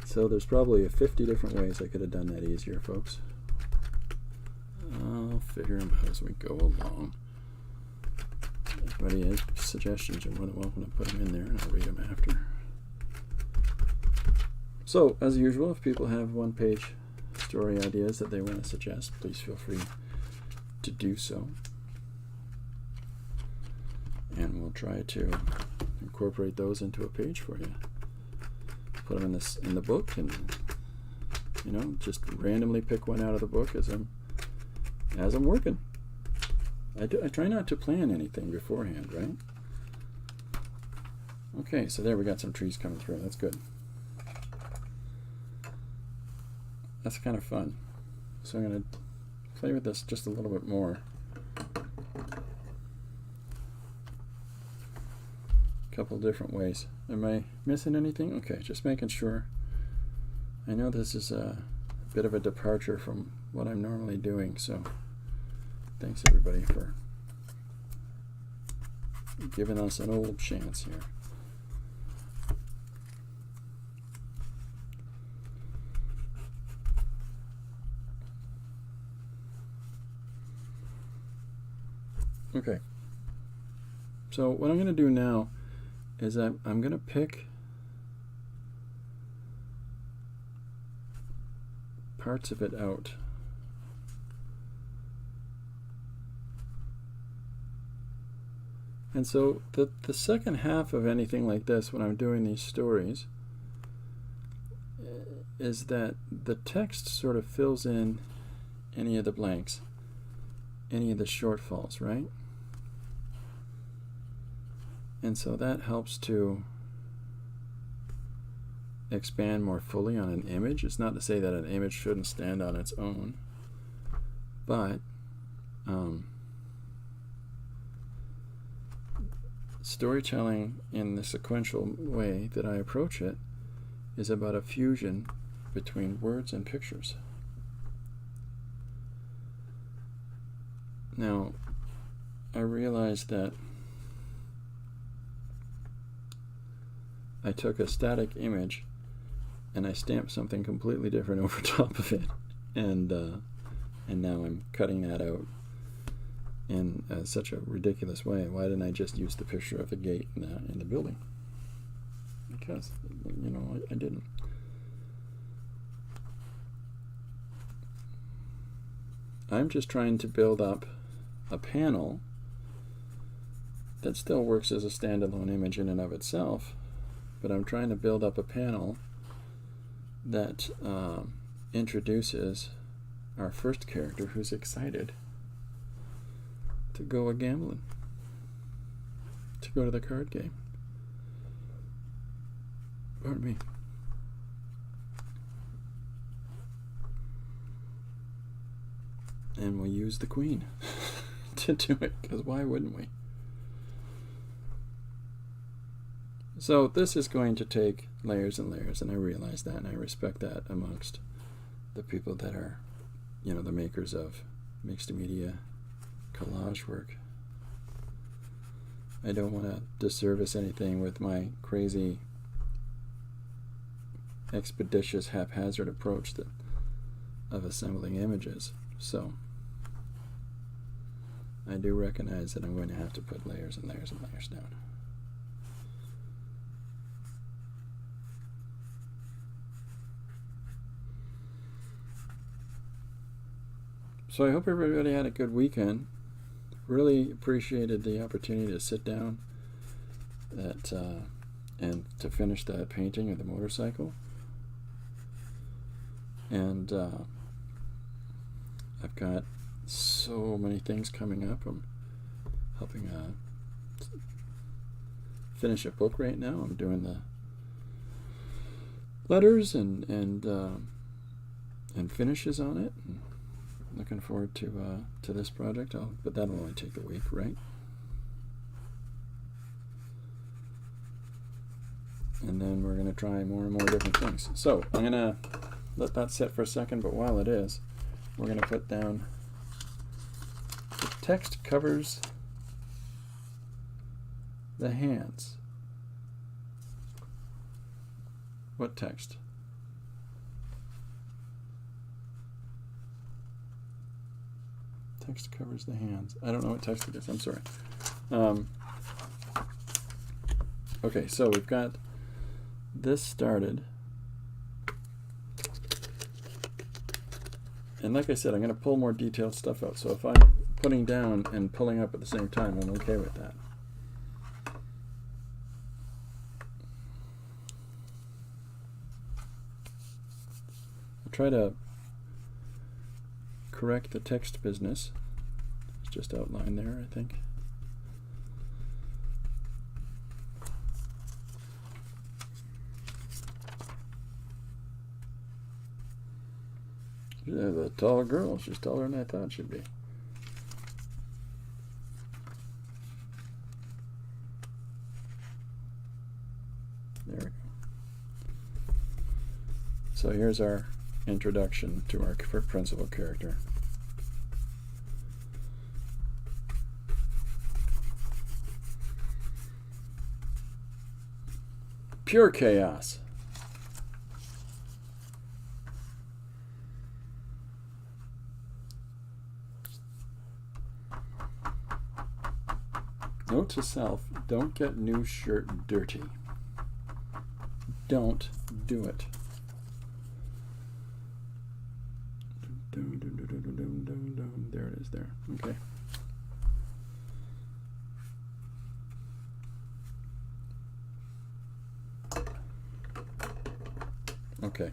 A: So there's probably 50 different ways I could have done that easier, folks. I'll figure them out as we go along. If anybody has suggestions, you're more than welcome to put them in there, and I'll read them after. So, as usual, if people have one-page story ideas that they want to suggest, please feel free to do so. And we'll try to incorporate those into a page for you. Put them in the book, and just randomly pick one out of the book as I'm working. I try not to plan anything beforehand, right? Okay, so there we got some trees coming through. That's good. That's kind of fun. So I'm going to play with this just a little bit more. A couple different ways. Am I missing anything? Okay, just making sure. I know this is a bit of a departure from what I'm normally doing, so thanks everybody for giving us an old chance here. Okay, so what I'm going to do now is I'm going to pick parts of it out. And so the second half of anything like this, when I'm doing these stories, is that the text sort of fills in any of the blanks, any of the shortfalls, right? And so that helps to expand more fully on an image. It's not to say that an image shouldn't stand on its own, but storytelling in the sequential way that I approach it is about a fusion between words and pictures. Now, I realized that I took a static image and I stamped something completely different over top of it, and now I'm cutting that out in such a ridiculous way. Why didn't I just use the picture of the gate in the building? Because, you know, I didn't. I'm just trying to build up a panel that still works as a standalone image in and of itself, but I'm trying to build up a panel that introduces our first character, who's excited to go a-gambling, to go to the card game. Pardon me. And we'll use the queen to do it, because why wouldn't we? So this is going to take layers and layers, and I realize that, and I respect that amongst the people that are, you know, the makers of mixed media collage work. I don't want to disservice anything with my crazy, expeditious, haphazard approach of assembling images. So I do recognize that I'm going to have to put layers and layers and layers down. So I hope everybody had a good weekend. Really appreciated the opportunity to sit down and to finish that painting of the motorcycle. And I've got so many things coming up. I'm helping finish a book right now. I'm doing the letters and finishes on it. And looking forward to this project. But that'll only take a week, right? And then we're going to try more and more different things. So I'm going to let that sit for a second, but while it is, we're going to put down the text covers the hands. What text? Text covers the hands. I don't know what text it is. I'm sorry. Okay, so we've got this started. And like I said, I'm going to pull more detailed stuff out. So if I'm putting down and pulling up at the same time, I'm okay with that. I'll try to correct the text business. It's just outlined there, I think. Yeah, the taller girl, she's taller than I thought she'd be. There we go. So here's our introduction to our principal character. Pure chaos. Note to self, don't get new shirt dirty. Don't do it. There it is there. Okay. Okay.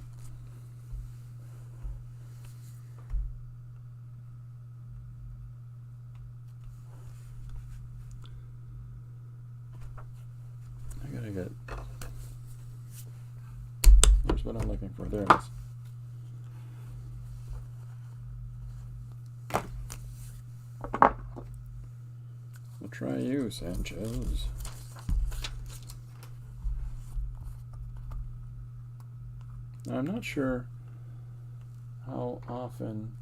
A: I gotta get Where's what I'm looking for? There it is. We'll try you, Sanchez. Now, I'm not sure how often.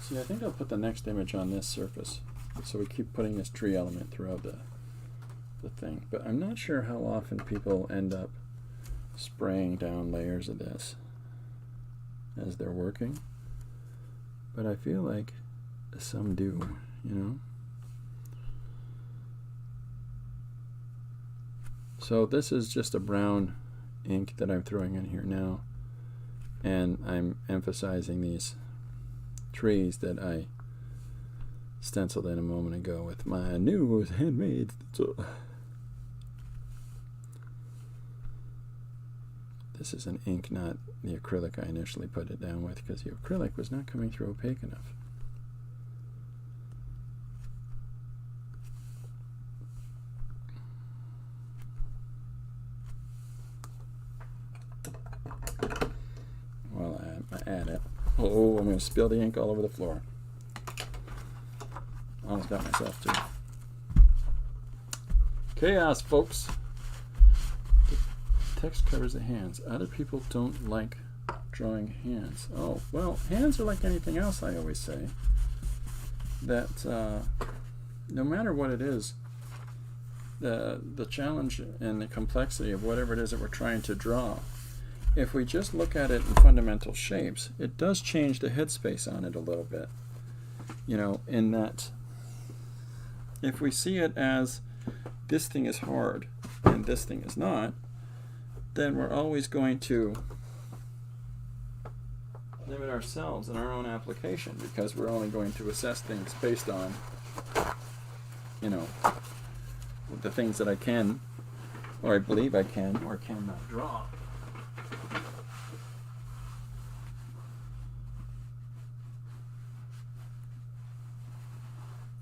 A: See, I think I'll put the next image on this surface. So we keep putting this tree element throughout the thing. But I'm not sure how often people end up spraying down layers of this as they're working. But I feel like some do, you know? So this is just a brown ink that I'm throwing in here now. And I'm emphasizing these trees that I stenciled in a moment ago with my new handmade stencil. This is an ink, not the acrylic I initially put it down with, because the acrylic was not coming through opaque enough. Well, I add it. Oh, I'm going to spill the ink all over the floor. Almost got myself too. Chaos, folks. The text covers the hands. Other people don't like drawing hands. Oh, well, hands are like anything else, I always say. That no matter what it is, the challenge and the complexity of whatever it is that we're trying to draw, if we just look at it in fundamental shapes, it does change the headspace on it a little bit. You know, in that if we see it as this thing is hard and this thing is not, then we're always going to limit ourselves in our own application, because we're only going to assess things based on, you know, the things that I can, or I believe I can, or cannot draw.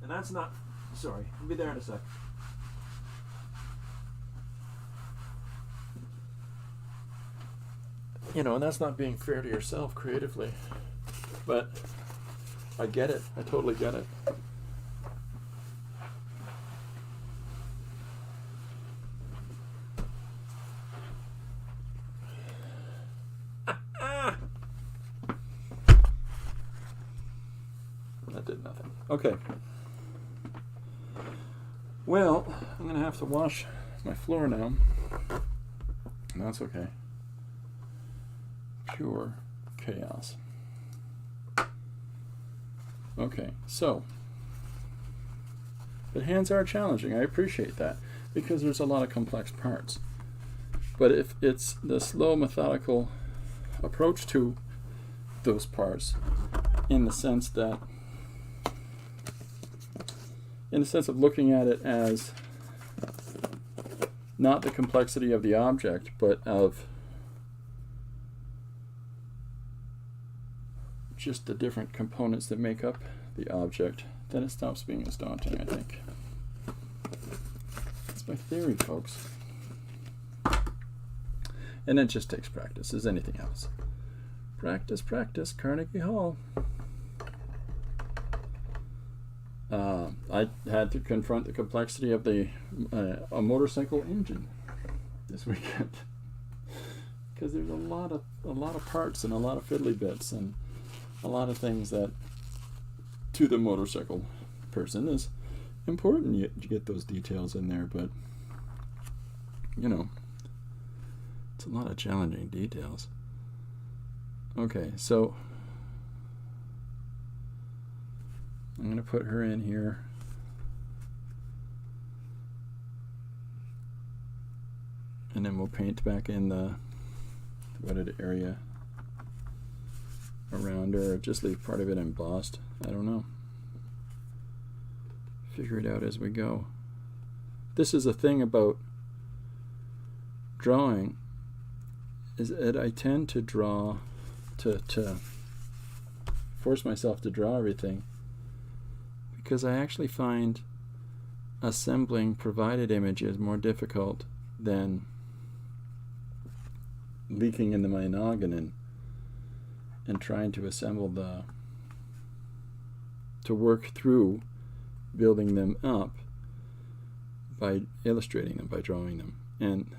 A: And that's not, sorry, I'll be there in a sec. You know, and that's not being fair to yourself creatively. But I get it. I totally get it. That did nothing. Okay. Well, I'm going to have to wash my floor now. And that's okay. Pure chaos. Okay, so. But hands are challenging. I appreciate that, because there's a lot of complex parts. But if it's the slow, methodical approach to those parts, in the sense that, in the sense of looking at it as not the complexity of the object, but of just the different components that make up the object, then it stops being as daunting, I think. That's my theory, folks. And it just takes practice, as anything else. Practice, practice, Carnegie Hall. I had to confront the complexity of a motorcycle engine this weekend, because there's a lot of parts and a lot of fiddly bits and a lot of things that, to the motorcycle person, is important. You get those details in there, but you know, it's a lot of challenging details. Okay, so I'm going to put her in here. And then we'll paint back in the wetted area around her, or just leave part of it embossed. I don't know. Figure it out as we go. This is a thing about drawing, is that I tend to draw, to force myself to draw everything, because I actually find assembling provided images more difficult than leaking into my noggin and trying to assemble to work through building them up by illustrating them, by drawing them. And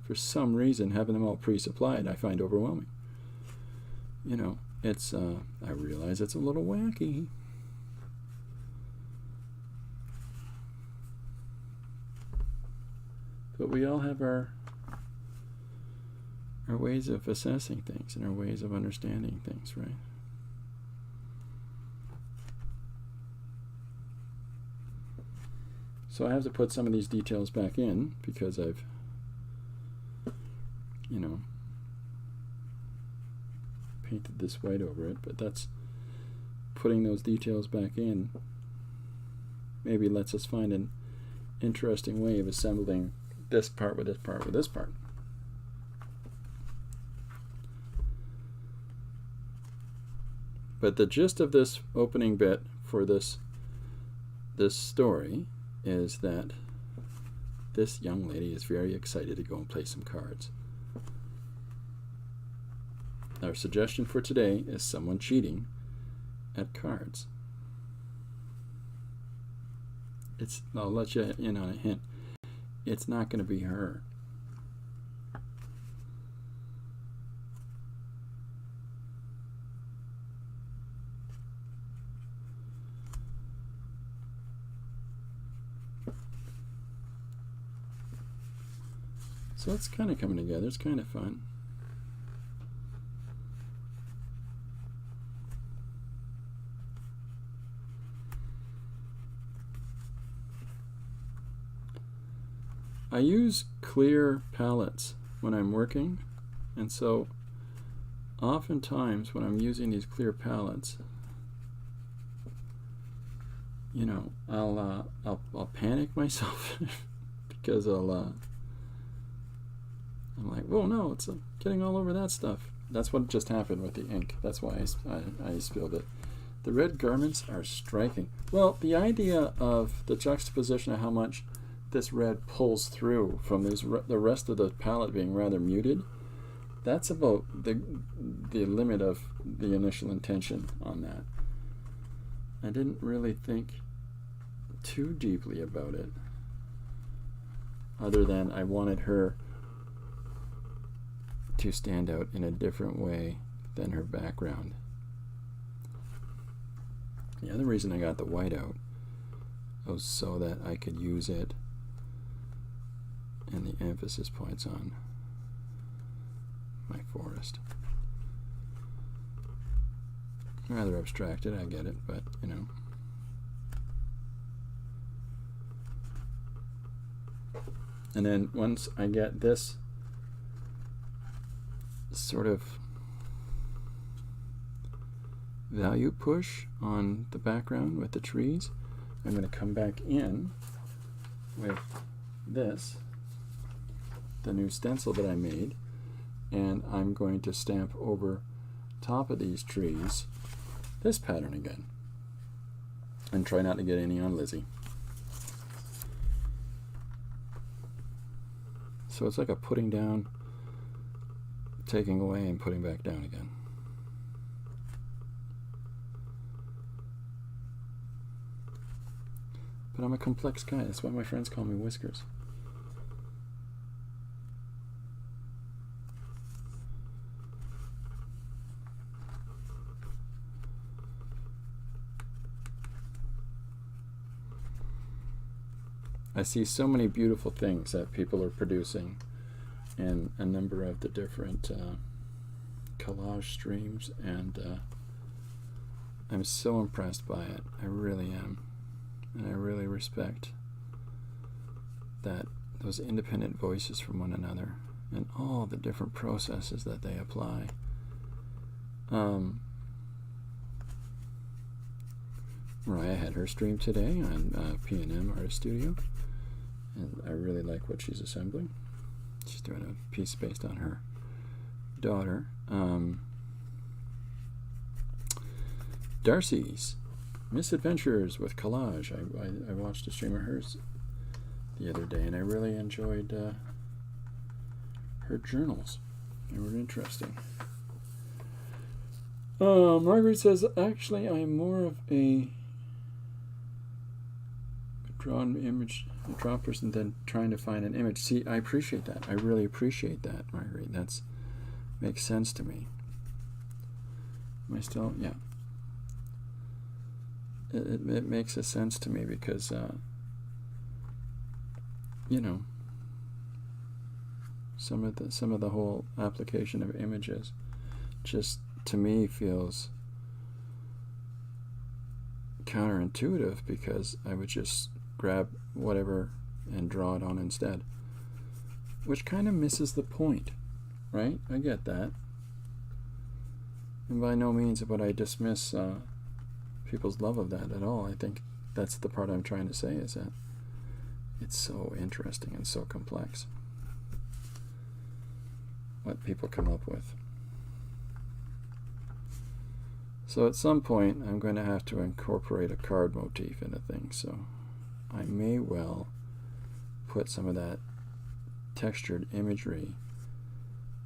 A: for some reason, having them all pre-supplied, I find overwhelming. You know, it's, I realize it's a little wacky. But we all have our ways of assessing things and our ways of understanding things, right? So I have to put some of these details back in because I've, you know, painted this white over it, but that's putting those details back in maybe lets us find an interesting way of assembling this part with this part with this part. But the gist of this opening bit for this story is that this young lady is very excited to go and play some cards. Our suggestion for today is someone cheating at cards. I'll let you in on a hint. It's not going to be her. So it's kind of coming together. It's kind of fun. I use clear palettes when I'm working, and so oftentimes when I'm using these clear palettes, you know, I'll panic myself because I'm like, whoa, no, it's getting all over that stuff. That's what just happened with the ink. That's why I spilled it. The red garments are striking. Well, the idea of the juxtaposition of how much this red pulls through from the rest of the palette being rather muted, that's about the limit of the initial intention on that. I didn't really think too deeply about it, other than I wanted her to stand out in a different way than her background. The other reason I got the white out was so that I could use it and the emphasis points on my forest. Rather abstracted, I get it, but you know. And then once I get this sort of value push on the background with the trees, I'm going to come back in with this, the new stencil that I made, and I'm going to stamp over top of these trees this pattern again and try not to get any on Lizzie. So it's like a putting down, taking away, and putting back down again. But I'm a complex guy. That's why my friends call me Whiskers. I see so many beautiful things that people are producing in a number of the different collage streams, and I'm so impressed by it. I really am. And I really respect that those independent voices from one another and all the different processes that they apply. Mariah had her stream today on P&M Artist Studio, and I really like what she's assembling. She's doing a piece based on her daughter. Darcy's Misadventures with Collage. I watched a stream of hers the other day, and I really enjoyed her her journals. They were interesting. Margaret says, actually, I am more of a draw person than trying to find an image. See, I appreciate that. I really appreciate that, Marguerite. That's makes sense to me. Am I still? Yeah. It makes a sense to me because, you know, some of the whole application of images just to me feels counterintuitive, because I would just grab whatever and draw it on instead, which kind of misses the point, right? I get that, and by no means would I dismiss people's love of that at all. I think that's the part I'm trying to say, is that it's so interesting and so complex what people come up with. So at some point I'm going to have to incorporate a card motif into things, so I may well put some of that textured imagery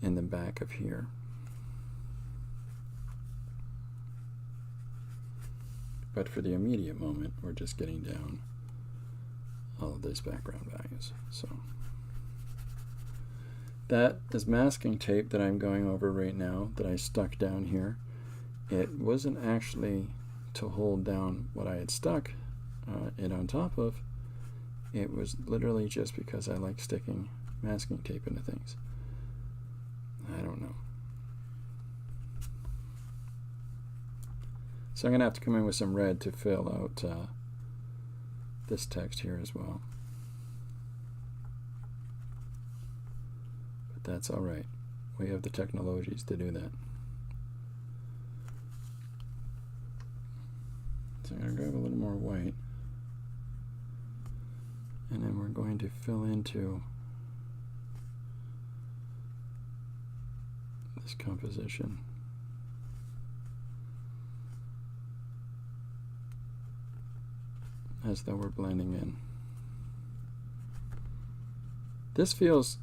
A: in the back of here. But for the immediate moment, we're just getting down all of these background values. So that is masking tape that I'm going over right now, that I stuck down here. It wasn't actually to hold down what I had stuck it on top of. It was literally just because I like sticking masking tape into things. I don't know. So I'm going to have to come in with some red to fill out this text here as well. But that's all right. We have the technologies to do that. So I'm going to grab a little more white, and then we're going to fill into this composition. As though we're blending in. This feels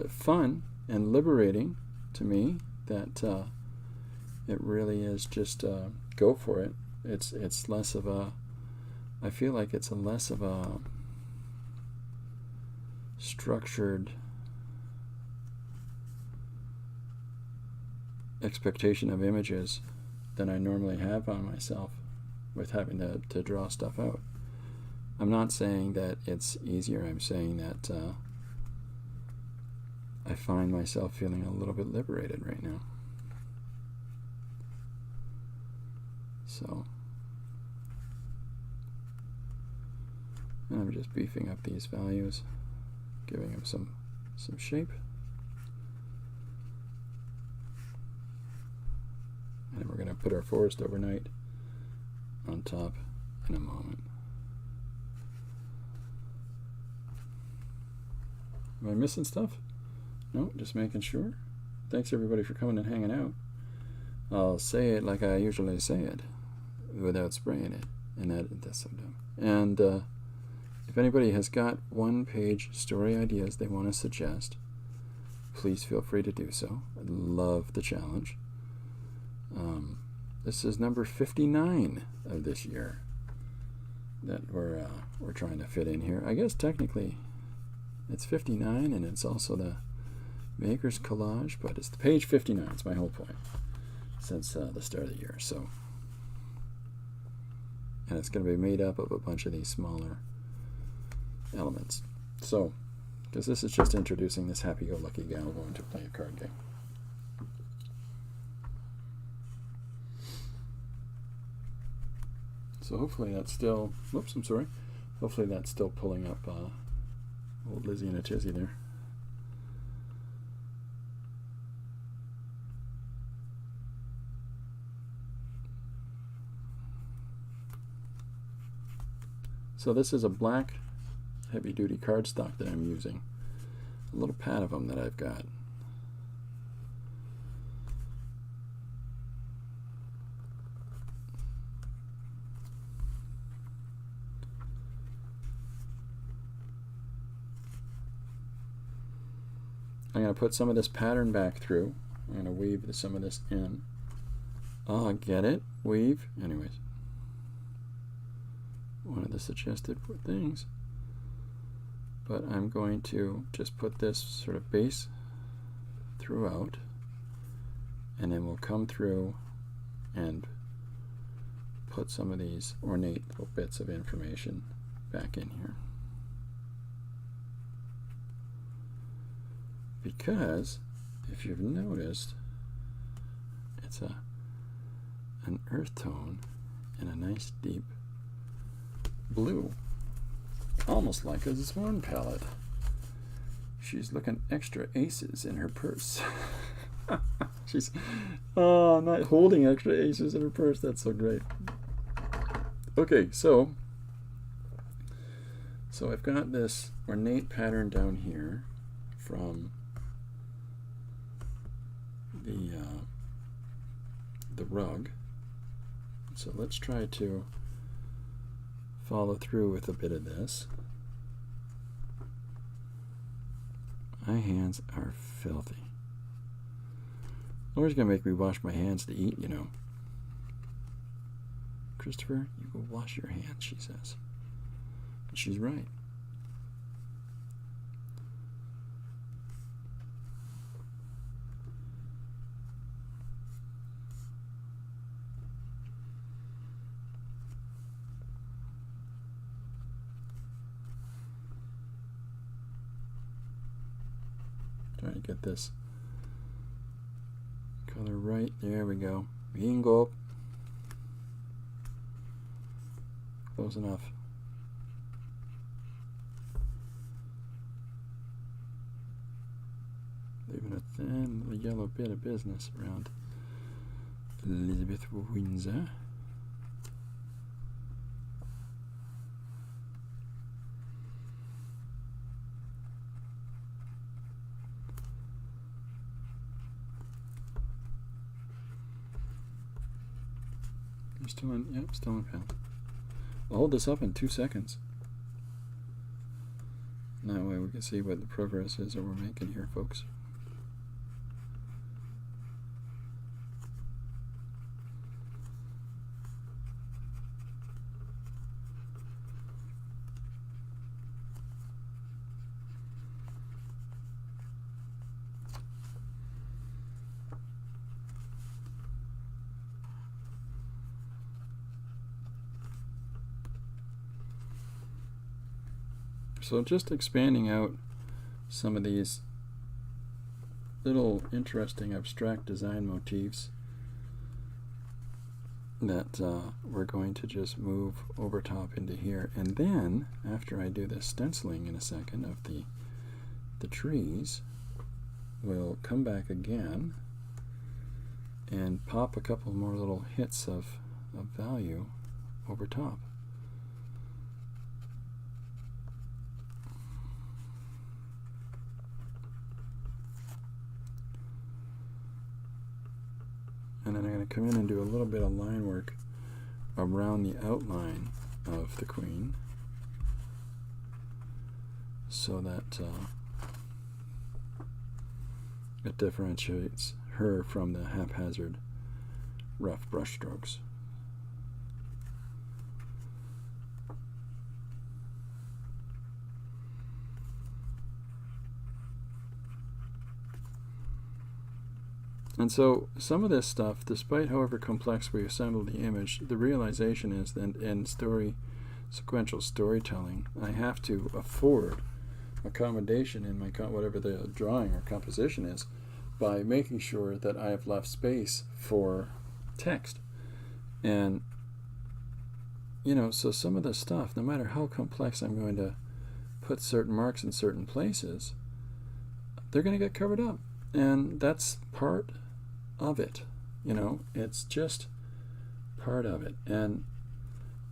A: fun and liberating to me, that it really is just go for it. It's less of a, I feel like it's a less of a structured expectation of images than I normally have on myself with having to draw stuff out. I'm not saying that it's easier. I'm saying that I find myself feeling a little bit liberated right now. So, and I'm just beefing up these values, giving them some shape. And we're going to put our forest overnight on top in a moment. Am I missing stuff? No, just making sure. Thanks everybody for coming and hanging out. I'll say it like I usually say it, without spraying it, and that's so dumb. And if anybody has got one-page story ideas they want to suggest, please feel free to do so. I'd love the challenge. This is number 59 of this year that we're trying to fit in here. I guess technically it's 59, and it's also the Maker's Collage, but it's the page 59. It's my whole point since the start of the year. So, and it's going to be made up of a bunch of these smaller elements. So, because this is just introducing this happy-go-lucky gal going to play a card game. So hopefully that's still, whoops, I'm sorry. Hopefully that's still pulling up old Lizzie and a tizzy there. So this is a black heavy-duty cardstock that I'm using. A little pad of them that I've got. I'm going to put some of this pattern back through. I'm going to weave some of this in. Oh, get it? Weave. Anyways. One of the suggested things. But I'm going to just put this sort of base throughout, and then we'll come through and put some of these ornate little bits of information back in here. Because if you've noticed, it's an earth tone and a nice deep blue, almost like a Zorn palette. She's looking extra aces in her purse. She's not holding extra aces in her purse. That's so great. Okay, so I've got this ornate pattern down here from the rug. So let's try to follow through with a bit of this. My hands are filthy. Laura's gonna make me wash my hands to eat, you know. Christopher, you go wash your hands, she says. And she's right. Trying to get this color right. There we go. Bingo. Close enough. Leaving a thin little yellow bit of business around Elizabeth Windsor. You're still in, yep, still in pen. I'll hold this up in 2 seconds. That way we can see what the progress is that we're making here, folks. So just expanding out some of these little interesting abstract design motifs that we're going to just move over top into here. And then, after I do the stenciling in a second of the trees, we'll come back again and pop a couple more little hits of value over top. And then I'm going to come in and do a little bit of line work around the outline of the queen so that it differentiates her from the haphazard rough brush strokes. And so some of this stuff, despite however complex we assemble the image, the realization is that in sequential storytelling, I have to afford accommodation in my whatever the drawing or composition is by making sure that I have left space for text. And, you know, so some of this stuff, no matter how complex I'm going to put certain marks in certain places, they're going to get covered up. And that's part of it, you know, it's just part of it, and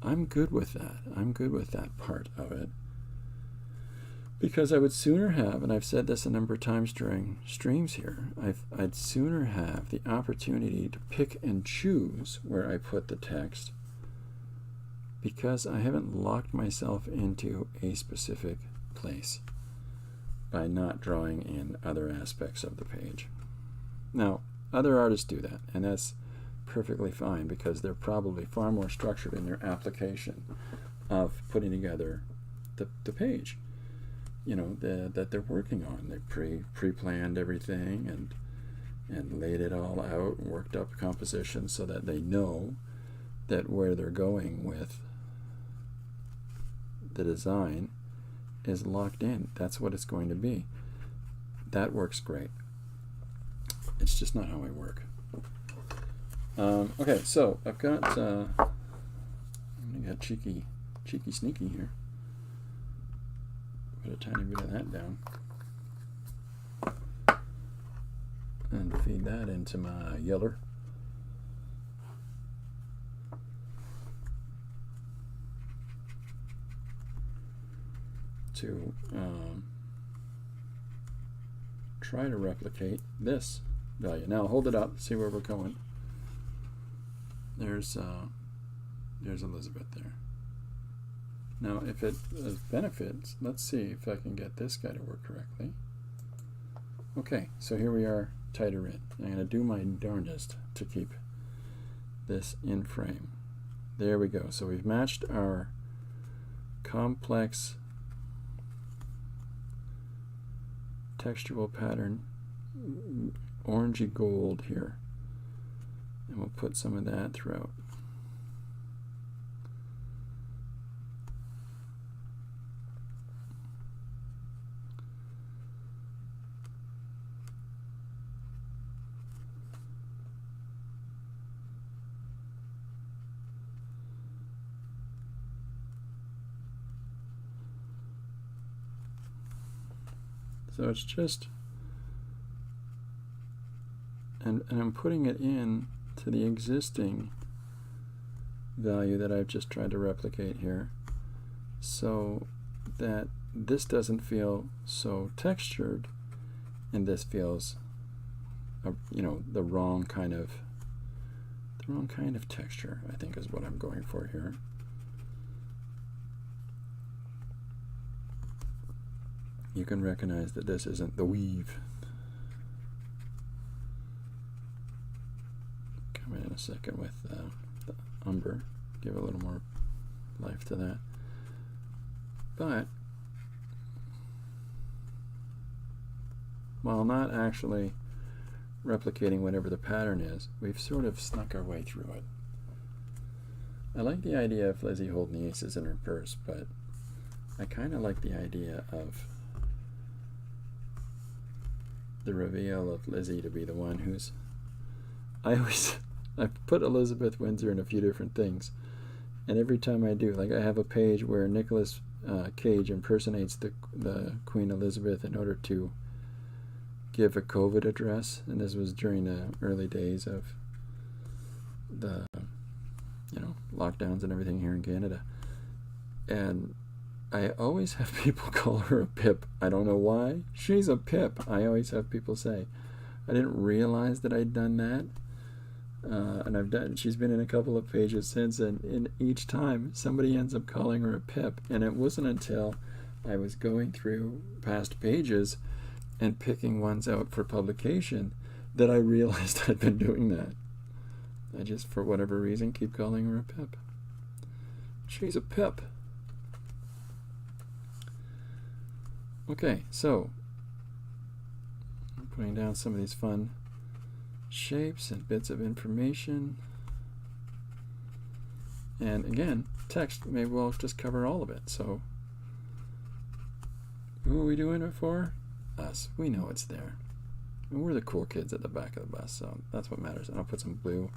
A: I'm good with that. I'm good with that part of it, because I would sooner have, and I've said this a number of times during streams here, I'd sooner have the opportunity to pick and choose where I put the text, because I haven't locked myself into a specific place. by not drawing in other aspects of the page. Now, other artists do that, and that's perfectly fine because they're probably far more structured in their application of putting together the page, you know, that they're working on. They pre-planned everything and laid it all out and worked up composition so that they know that where they're going with the design is locked in. That's what it's going to be. That works great. It's just not how I work. Okay, so I've got I'm gonna get cheeky sneaky here. Put a tiny bit of that down and feed that into my yeller. To try to replicate this value. Now hold it up, see where we're going. There's Elizabeth there. Now if it has benefits, let's see if I can get this guy to work correctly. Okay, so here we are tighter in. I'm going to do my darndest to keep this in frame. There we go. So we've matched our complex textual pattern, orangey gold here, and we'll put some of that throughout. So it's just, and I'm putting it in to the existing value that I've just tried to replicate here, so that this doesn't feel so textured, and this feels, you know, the wrong kind of texture, I think is what I'm going for here. You can recognize that this isn't the weave. Come in a second with the umber, give a little more life to that. But while not actually replicating whatever the pattern is, we've sort of snuck our way through it. I like the idea of Lizzie holding the aces in her purse, but I kind of like the idea of the reveal of Lizzie to be the one who's... I've put Elizabeth Windsor in a few different things, and every time I do, like I have a page where Nicolas Cage impersonates the Queen Elizabeth in order to give a COVID address, and this was during the early days of the, you know, lockdowns and everything here in Canada, and I always have people call her a pip. I don't know why. She's a pip, I always have people say. I didn't realize that I'd done that. And she's been in a couple of pages since, and in each time somebody ends up calling her a pip. And it wasn't until I was going through past pages and picking ones out for publication that I realized I'd been doing that. I just, for whatever reason, keep calling her a pip. She's a pip. Okay, so I'm putting down some of these fun shapes and bits of information. And again, text may well just cover all of it. So who are we doing it for? Us. We know it's there. And we're the cool kids at the back of the bus, so that's what matters. And I'll put some blue,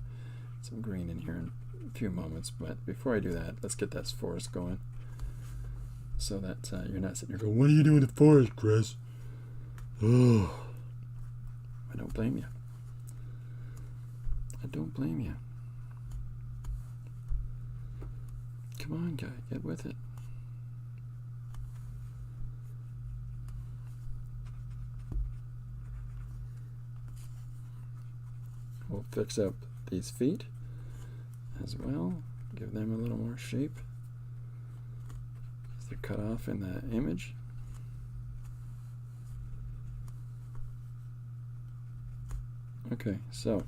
A: some green in here in a few moments. But before I do that, let's get that forest going, so that you're not sitting here going, "What are you doing in the forest, Chris?" Oh, I don't blame you. I don't blame you. Come on, guy, get with it. We'll fix up these feet as well. Give them a little more shape. They're cut off in the image. Okay, so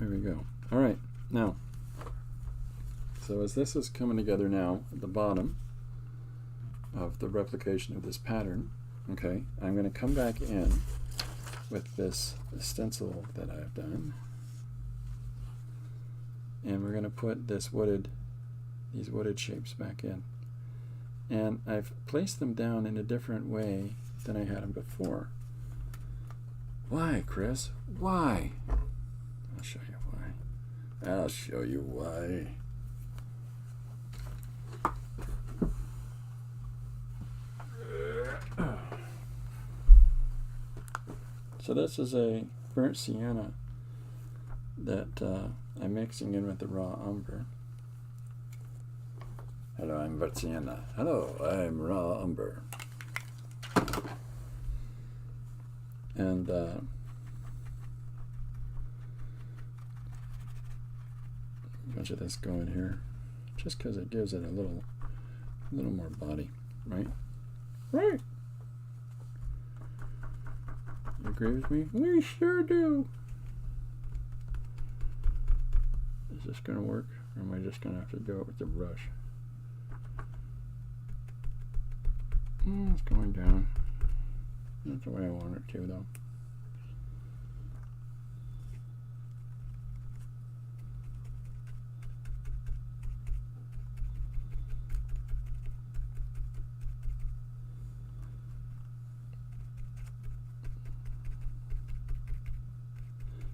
A: there we go. All right, now, so as this is coming together now at the bottom of the replication of this pattern, okay, I'm going to come back in with this stencil that I've done, and we're going to put these wooded shapes back in. And I've placed them down in a different way than I had them before. Why, Chris? Why? I'll show you why. I'll show you why. So this is a burnt sienna that I'm mixing in with the raw umber. Hello, I'm burnt sienna. Hello, I'm raw umber. And a bunch of this going here, just because it gives it a little more body, right? Right. You agree with me? We sure do. Is this going to work, or am I just going to have to do it with the brush? It's going down. That's the way I want it to, though.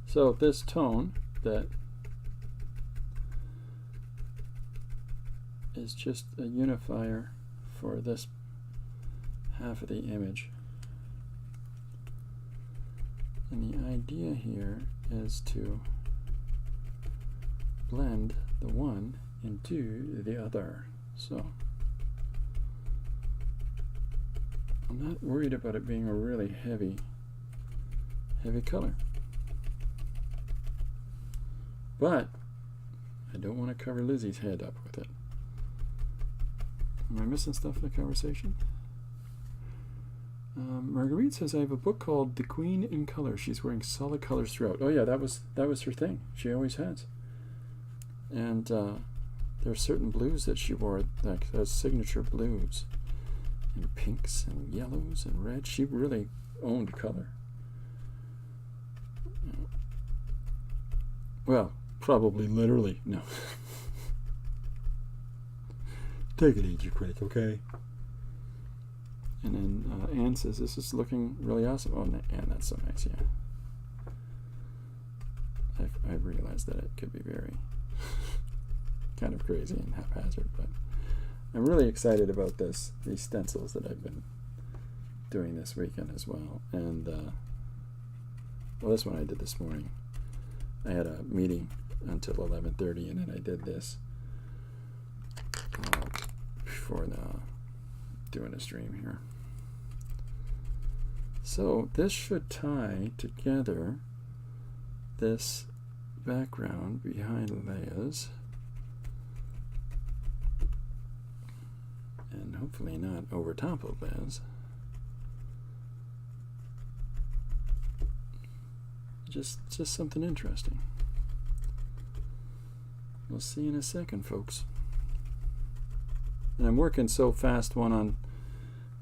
A: So this tone that is just a unifier for this half of the image. And the idea here is to blend the one into the other. So I'm not worried about it being a really heavy color. But I don't want to cover Lizzie's head up with it. Am I missing stuff in the conversation? Marguerite says, I have a book called The Queen in Color. She's wearing solid colors throughout. Oh yeah, that was her thing. She always has. And there are certain blues that she wore, like those signature blues, and pinks and yellows and reds. She really owned color. Well, probably literally, no. Take it easy, critic, okay? And then Anne says, this is looking really awesome. Oh, Anne, that's so nice, yeah. I've realized that it could be very kind of crazy and haphazard, but I'm really excited about these stencils that I've been doing this weekend as well. And, well, this one I did this morning. I had a meeting until 11:30, and then I did this before doing a stream here. So this should tie together this background behind Leia's, and hopefully not over top of Leia's. Just something interesting. We'll see in a second, folks. And I'm working so fast one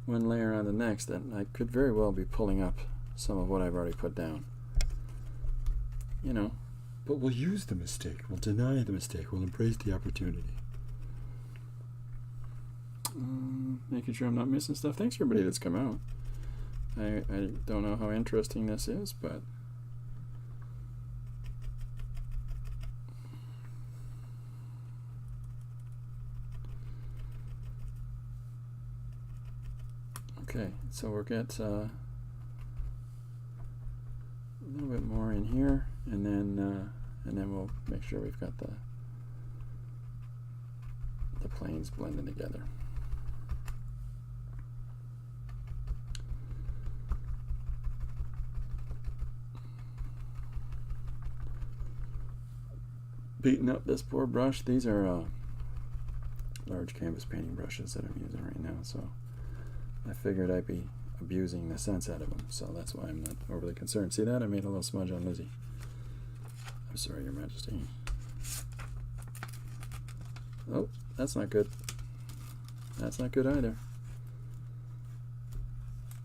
A: layer on the next that I could very well be pulling up some of what I've already put down. You know, but we'll use the mistake. We'll deny the mistake. We'll embrace the opportunity. Making sure I'm not missing stuff. Thanks everybody that's come out. I don't know how interesting this is, but okay, so we'll get a little bit more in here, and then we'll make sure we've got the planes blending together. Beating up this poor brush. These are large canvas painting brushes that I'm using right now, so I figured I'd be abusing the sense out of them, so that's why I'm not overly concerned. See that? I made a little smudge on Lizzie. I'm sorry, Your Majesty. Oh, that's not good. That's not good either.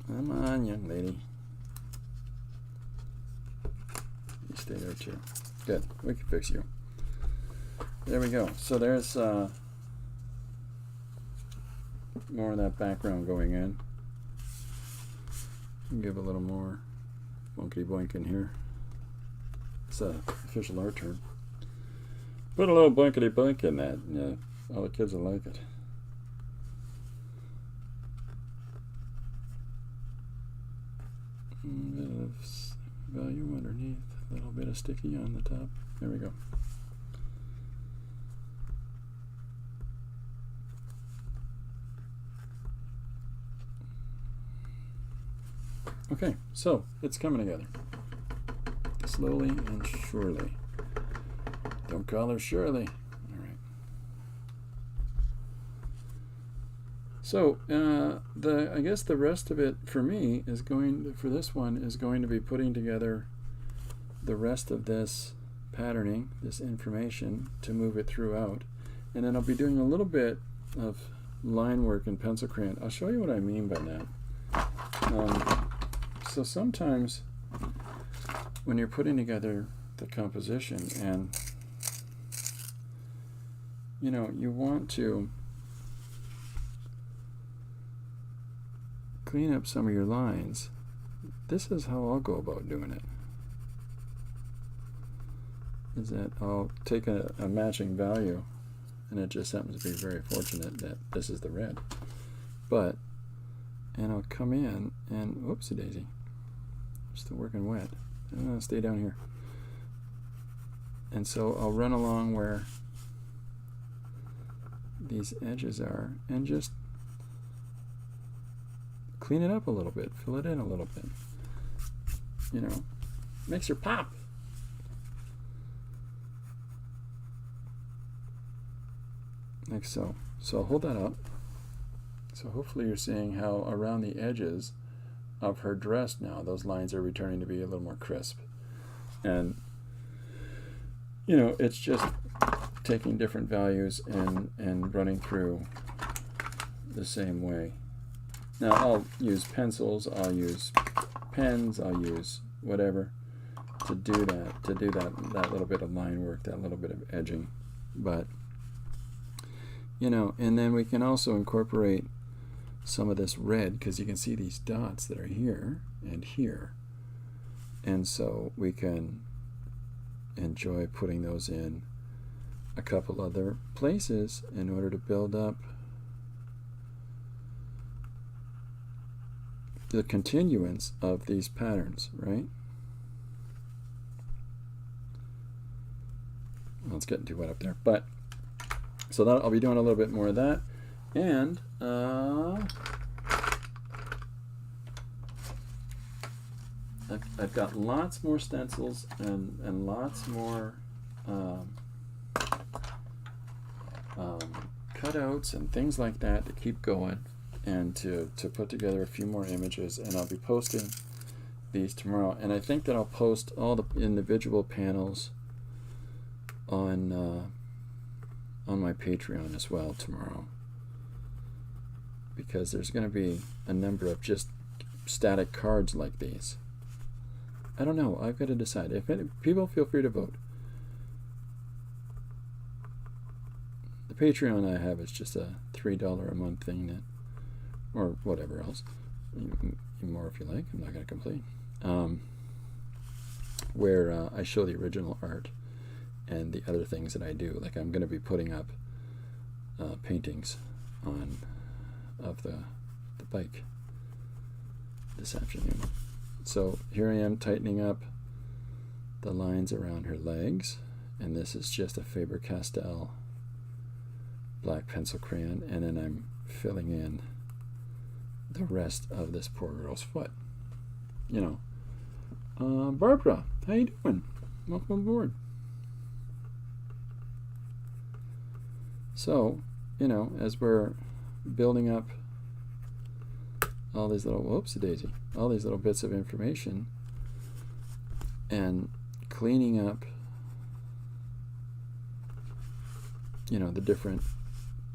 A: Come on, young lady. You stay there too. Good. We can fix you. There we go. So there's more of that background going in. Give a little more bonkety boink in here. It's a official art term. Put a little blankety blank in that, and all the kids will like it. A bit of value underneath, a little bit of sticky on the top. There we go. Okay, so it's coming together. Slowly and surely. Don't call her Shirley. All right. So I guess the rest of it for me is for this one is going to be putting together the rest of this patterning, this information, to move it throughout, and then I'll be doing a little bit of line work in pencil crayon. I'll show you what I mean by that. So sometimes when you're putting together the composition and you want to clean up some of your lines, this is how I'll go about doing it. Is that I'll take a matching value, and it just happens to be very fortunate that this is the red. And I'll come in and, whoopsie daisy, I'm still working wet. Stay down here. And so I'll run along where these edges are and just clean it up a little bit, fill it in a little bit. Makes her pop. Like so. So I'll hold that up. So hopefully you're seeing how around the edges of her dress now, those lines are returning to be a little more crisp. And it's just taking different values and running through the same way. Now I'll use pencils, I'll use pens, I'll use whatever to do that little bit of line work, that little bit of edging. But and then we can also incorporate some of this red, because you can see these dots that are here and here, and so we can enjoy putting those in a couple other places in order to build up the continuance of these patterns, right? Well, it's getting too wet up there, but so that I'll be doing a little bit more of that, and I've got lots more stencils and lots more cutouts and things like that to keep going, and to put together a few more images, and I'll be posting these tomorrow. And I think that I'll post all the individual panels on my Patreon as well tomorrow, because there's going to be a number of just static cards like these. I don't know. I've got to decide. If people, feel free to vote. The Patreon I have is just a $3 a month thing, or whatever else. More if you like. I'm not going to complain. Where I show the original art and the other things that I do. Like I'm going to be putting up paintings of the bike this afternoon. So here I am tightening up the lines around her legs, and this is just a Faber-Castell black pencil crayon, and then I'm filling in the rest of this poor girl's foot. Barbara, how you doing? Welcome aboard. So, you know, as we're building up all these little, whoopsie daisy, all these little bits of information and cleaning up, you know, the different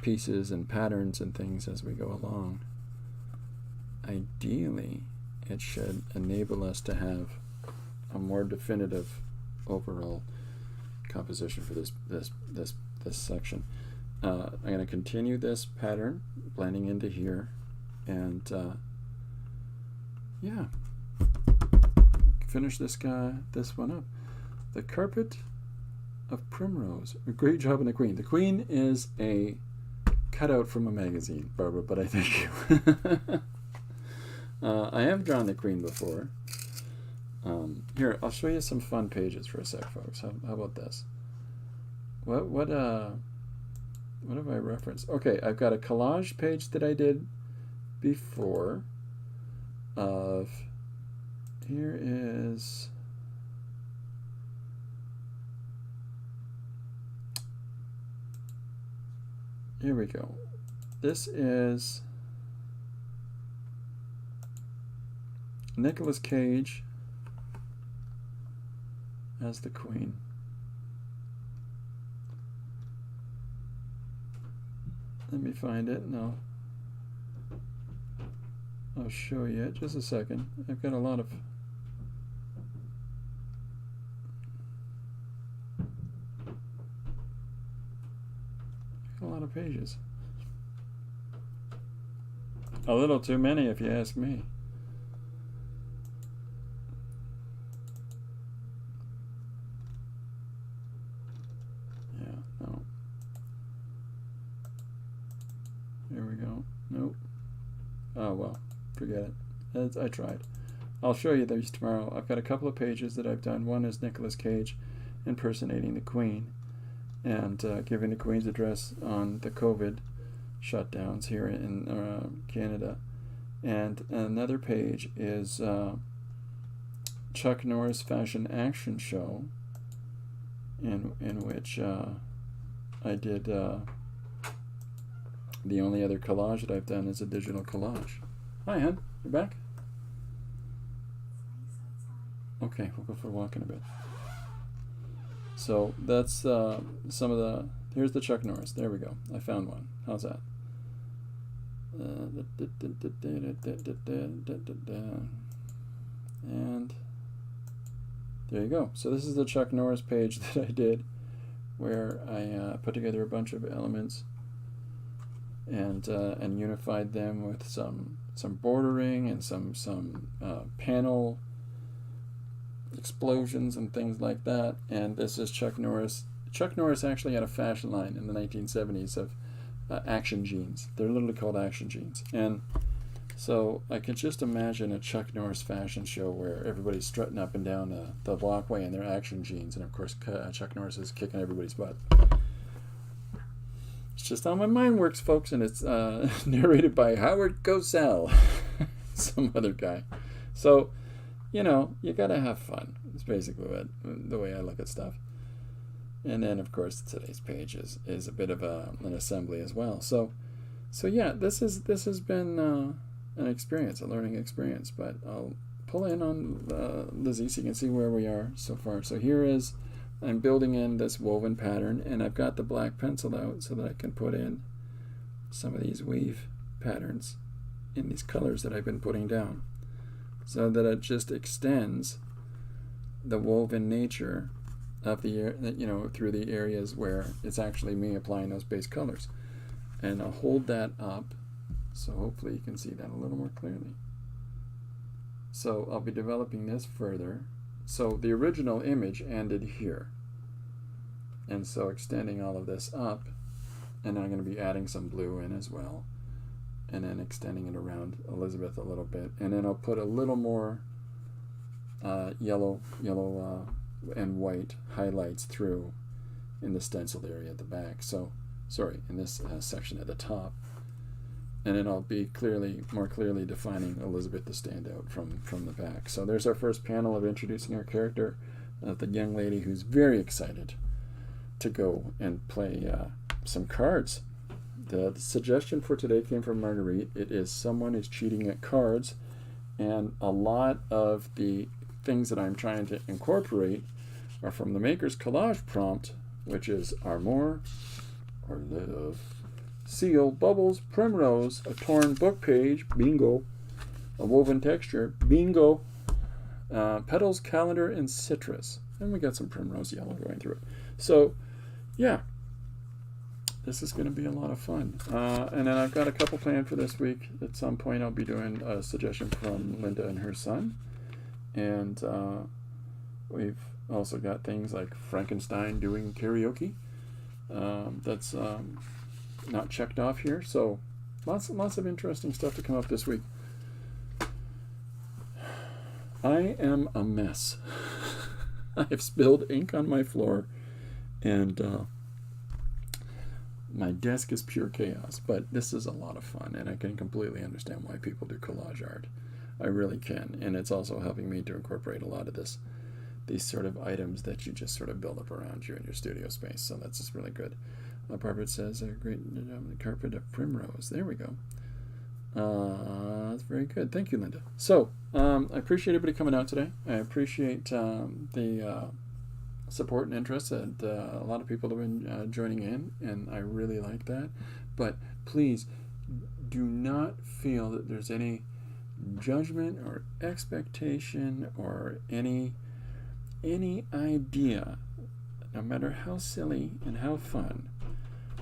A: pieces and patterns and things as we go along, ideally it should enable us to have a more definitive overall composition for this section. I'm going to continue this pattern blending into here, and yeah, finish this one up. The Carpet of Primrose. A great job on the Queen. The Queen is a cutout from a magazine, Barbara, but I thank you. I have drawn the Queen before. Here, I'll show you some fun pages for a sec, folks. How about this? What have I referenced? Okay, I've got a collage page that I did before of, here is, here we go. This is Nicolas Cage as the Queen. Let me find it and I'll show you. Just a second. I've got a lot of pages. A little too many if you ask me. Yeah, no. Here we go. Nope. Oh well, forget it. I tried. I'll show you these tomorrow. I've got a couple of pages that I've done. One is Nicolas Cage impersonating the Queen and giving the Queen's address on the COVID shutdowns here in Canada. And another page is Chuck Norris Fashion Action Show, in which I did the only other collage that I've done is a digital collage. Hi, hon. You back? Okay, we'll go for a walk in a bit. So that's some of the. Here's the Chuck Norris. There we go. I found one. How's that? And there you go. So this is the Chuck Norris page that I did, where I put together a bunch of elements and unified them with some bordering and some panel explosions and things like that. And this is Chuck Norris. Chuck Norris actually had a fashion line in the 1970s of action jeans. They're literally called action jeans. And so I could just imagine a Chuck Norris fashion show where everybody's strutting up and down the walkway in their action jeans, and of course Chuck Norris is kicking everybody's butt. It's just how my mind works, folks, and it's narrated by Howard Cosell, some other guy. So, you know, you gotta have fun. It's basically the way I look at stuff. And then, of course, today's page is a bit of an assembly as well. So yeah, this has been an experience, a learning experience. But I'll pull in on Lizzie so you can see where we are so far. So here is, I'm building in this woven pattern, and I've got the black pencil out so that I can put in some of these weave patterns in these colors that I've been putting down, so that it just extends the woven nature of the, you know, through the areas where it's actually me applying those base colors. And I'll hold that up so hopefully you can see that a little more clearly. So I'll be developing this further. So the original image ended here, and so extending all of this up, and I'm going to be adding some blue in as well, and then extending it around Elizabeth a little bit, and then I'll put a little more yellow and white highlights through in the stenciled area at the back. So, sorry, in this section at the top, and then I'll be more clearly defining Elizabeth the standout from the back. So there's our first panel of introducing our character, the young lady who's very excited to go and play some cards The suggestion for today came from Marguerite. It is someone is cheating at cards, and a lot of the things that I'm trying to incorporate are from the Maker's Collage prompt, which is Armor, or Live, Seal, Bubbles, Primrose, a torn book page, bingo, a woven texture, bingo, petals, calendar, and citrus. And we got some primrose yellow going through it. So, yeah, this is going to be a lot of fun. And then I've got a couple planned for this week. At some point, I'll be doing a suggestion from Linda and her son. And we've also got things like Frankenstein doing karaoke. That's not checked off here. So lots of interesting stuff to come up this week. I am a mess. I've spilled ink on my floor, and my desk is pure chaos. But this is a lot of fun, and I can completely understand why people do collage art. I really can, and it's also helping me to incorporate a lot of these sort of items that you just sort of build up around you in your studio space. So that's just really good. Barbara says a great carpet of primrose. There we go. That's very good. Thank you, Linda. So I appreciate everybody coming out today. I appreciate the support and interest that a lot of people have been joining in, and I really like that. But please do not feel that there's any judgment or expectation or any idea, no matter how silly and how fun,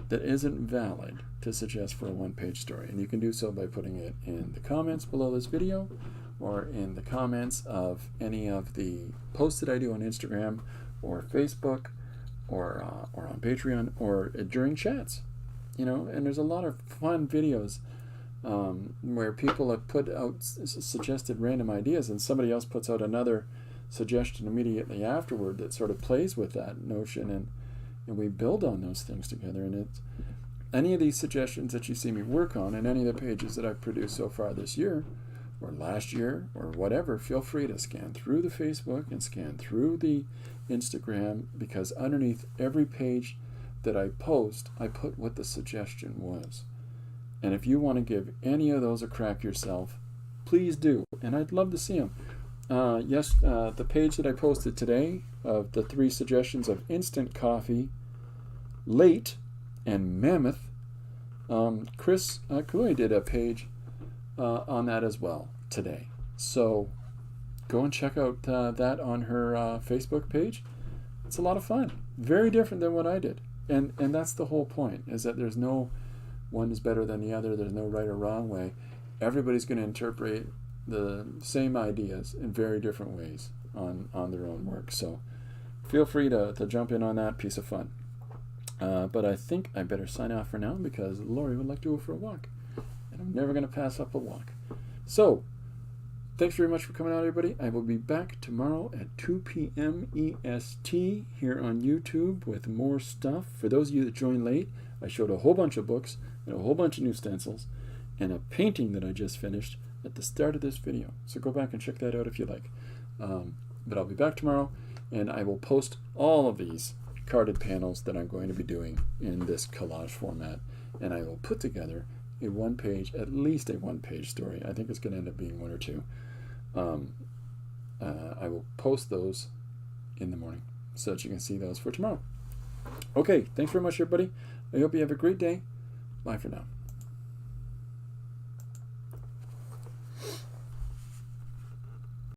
A: that isn't valid to suggest for a one-page story. And you can do so by putting it in the comments below this video, or in the comments of any of the posts that I do on Instagram or Facebook, or on Patreon, or during chats. And there's a lot of fun videos where people have put out suggested random ideas, and somebody else puts out another suggestion immediately afterward that sort of plays with that notion, and we build on those things together. And it's any of these suggestions that you see me work on, and any of the pages that I've produced so far this year or last year or whatever, feel free to scan through the Facebook and scan through the Instagram, because underneath every page that I post, I put what the suggestion was. And if you want to give any of those a crack yourself, please do, and I'd love to see them. The page that I posted today of the 3 suggestions of instant coffee, late, and mammoth, Chris Kului did a page on that as well today. So go and check out that on her Facebook page. It's a lot of fun. Very different than what I did. And that's the whole point, is that there's no one is better than the other. There's no right or wrong way. Everybody's going to interpret the same ideas in very different ways on their own work. So feel free to jump in on that piece of fun. But I think I better sign off for now, because Lori would like to go for a walk, and I'm never going to pass up a walk. So thanks very much for coming out, everybody. I will be back tomorrow at 2 p.m. EST here on YouTube with more stuff. For those of you that joined late, I showed a whole bunch of books and a whole bunch of new stencils and a painting that I just finished at the start of this video. So go back and check that out if you like. But I'll be back tomorrow, and I will post all of these carded panels that I'm going to be doing in this collage format, and I will put together a at least a one-page story. I think it's going to end up being 1 or 2. I will post those in the morning so that you can see those for tomorrow. Okay, thanks very much, everybody. I hope you have a great day. Bye for now.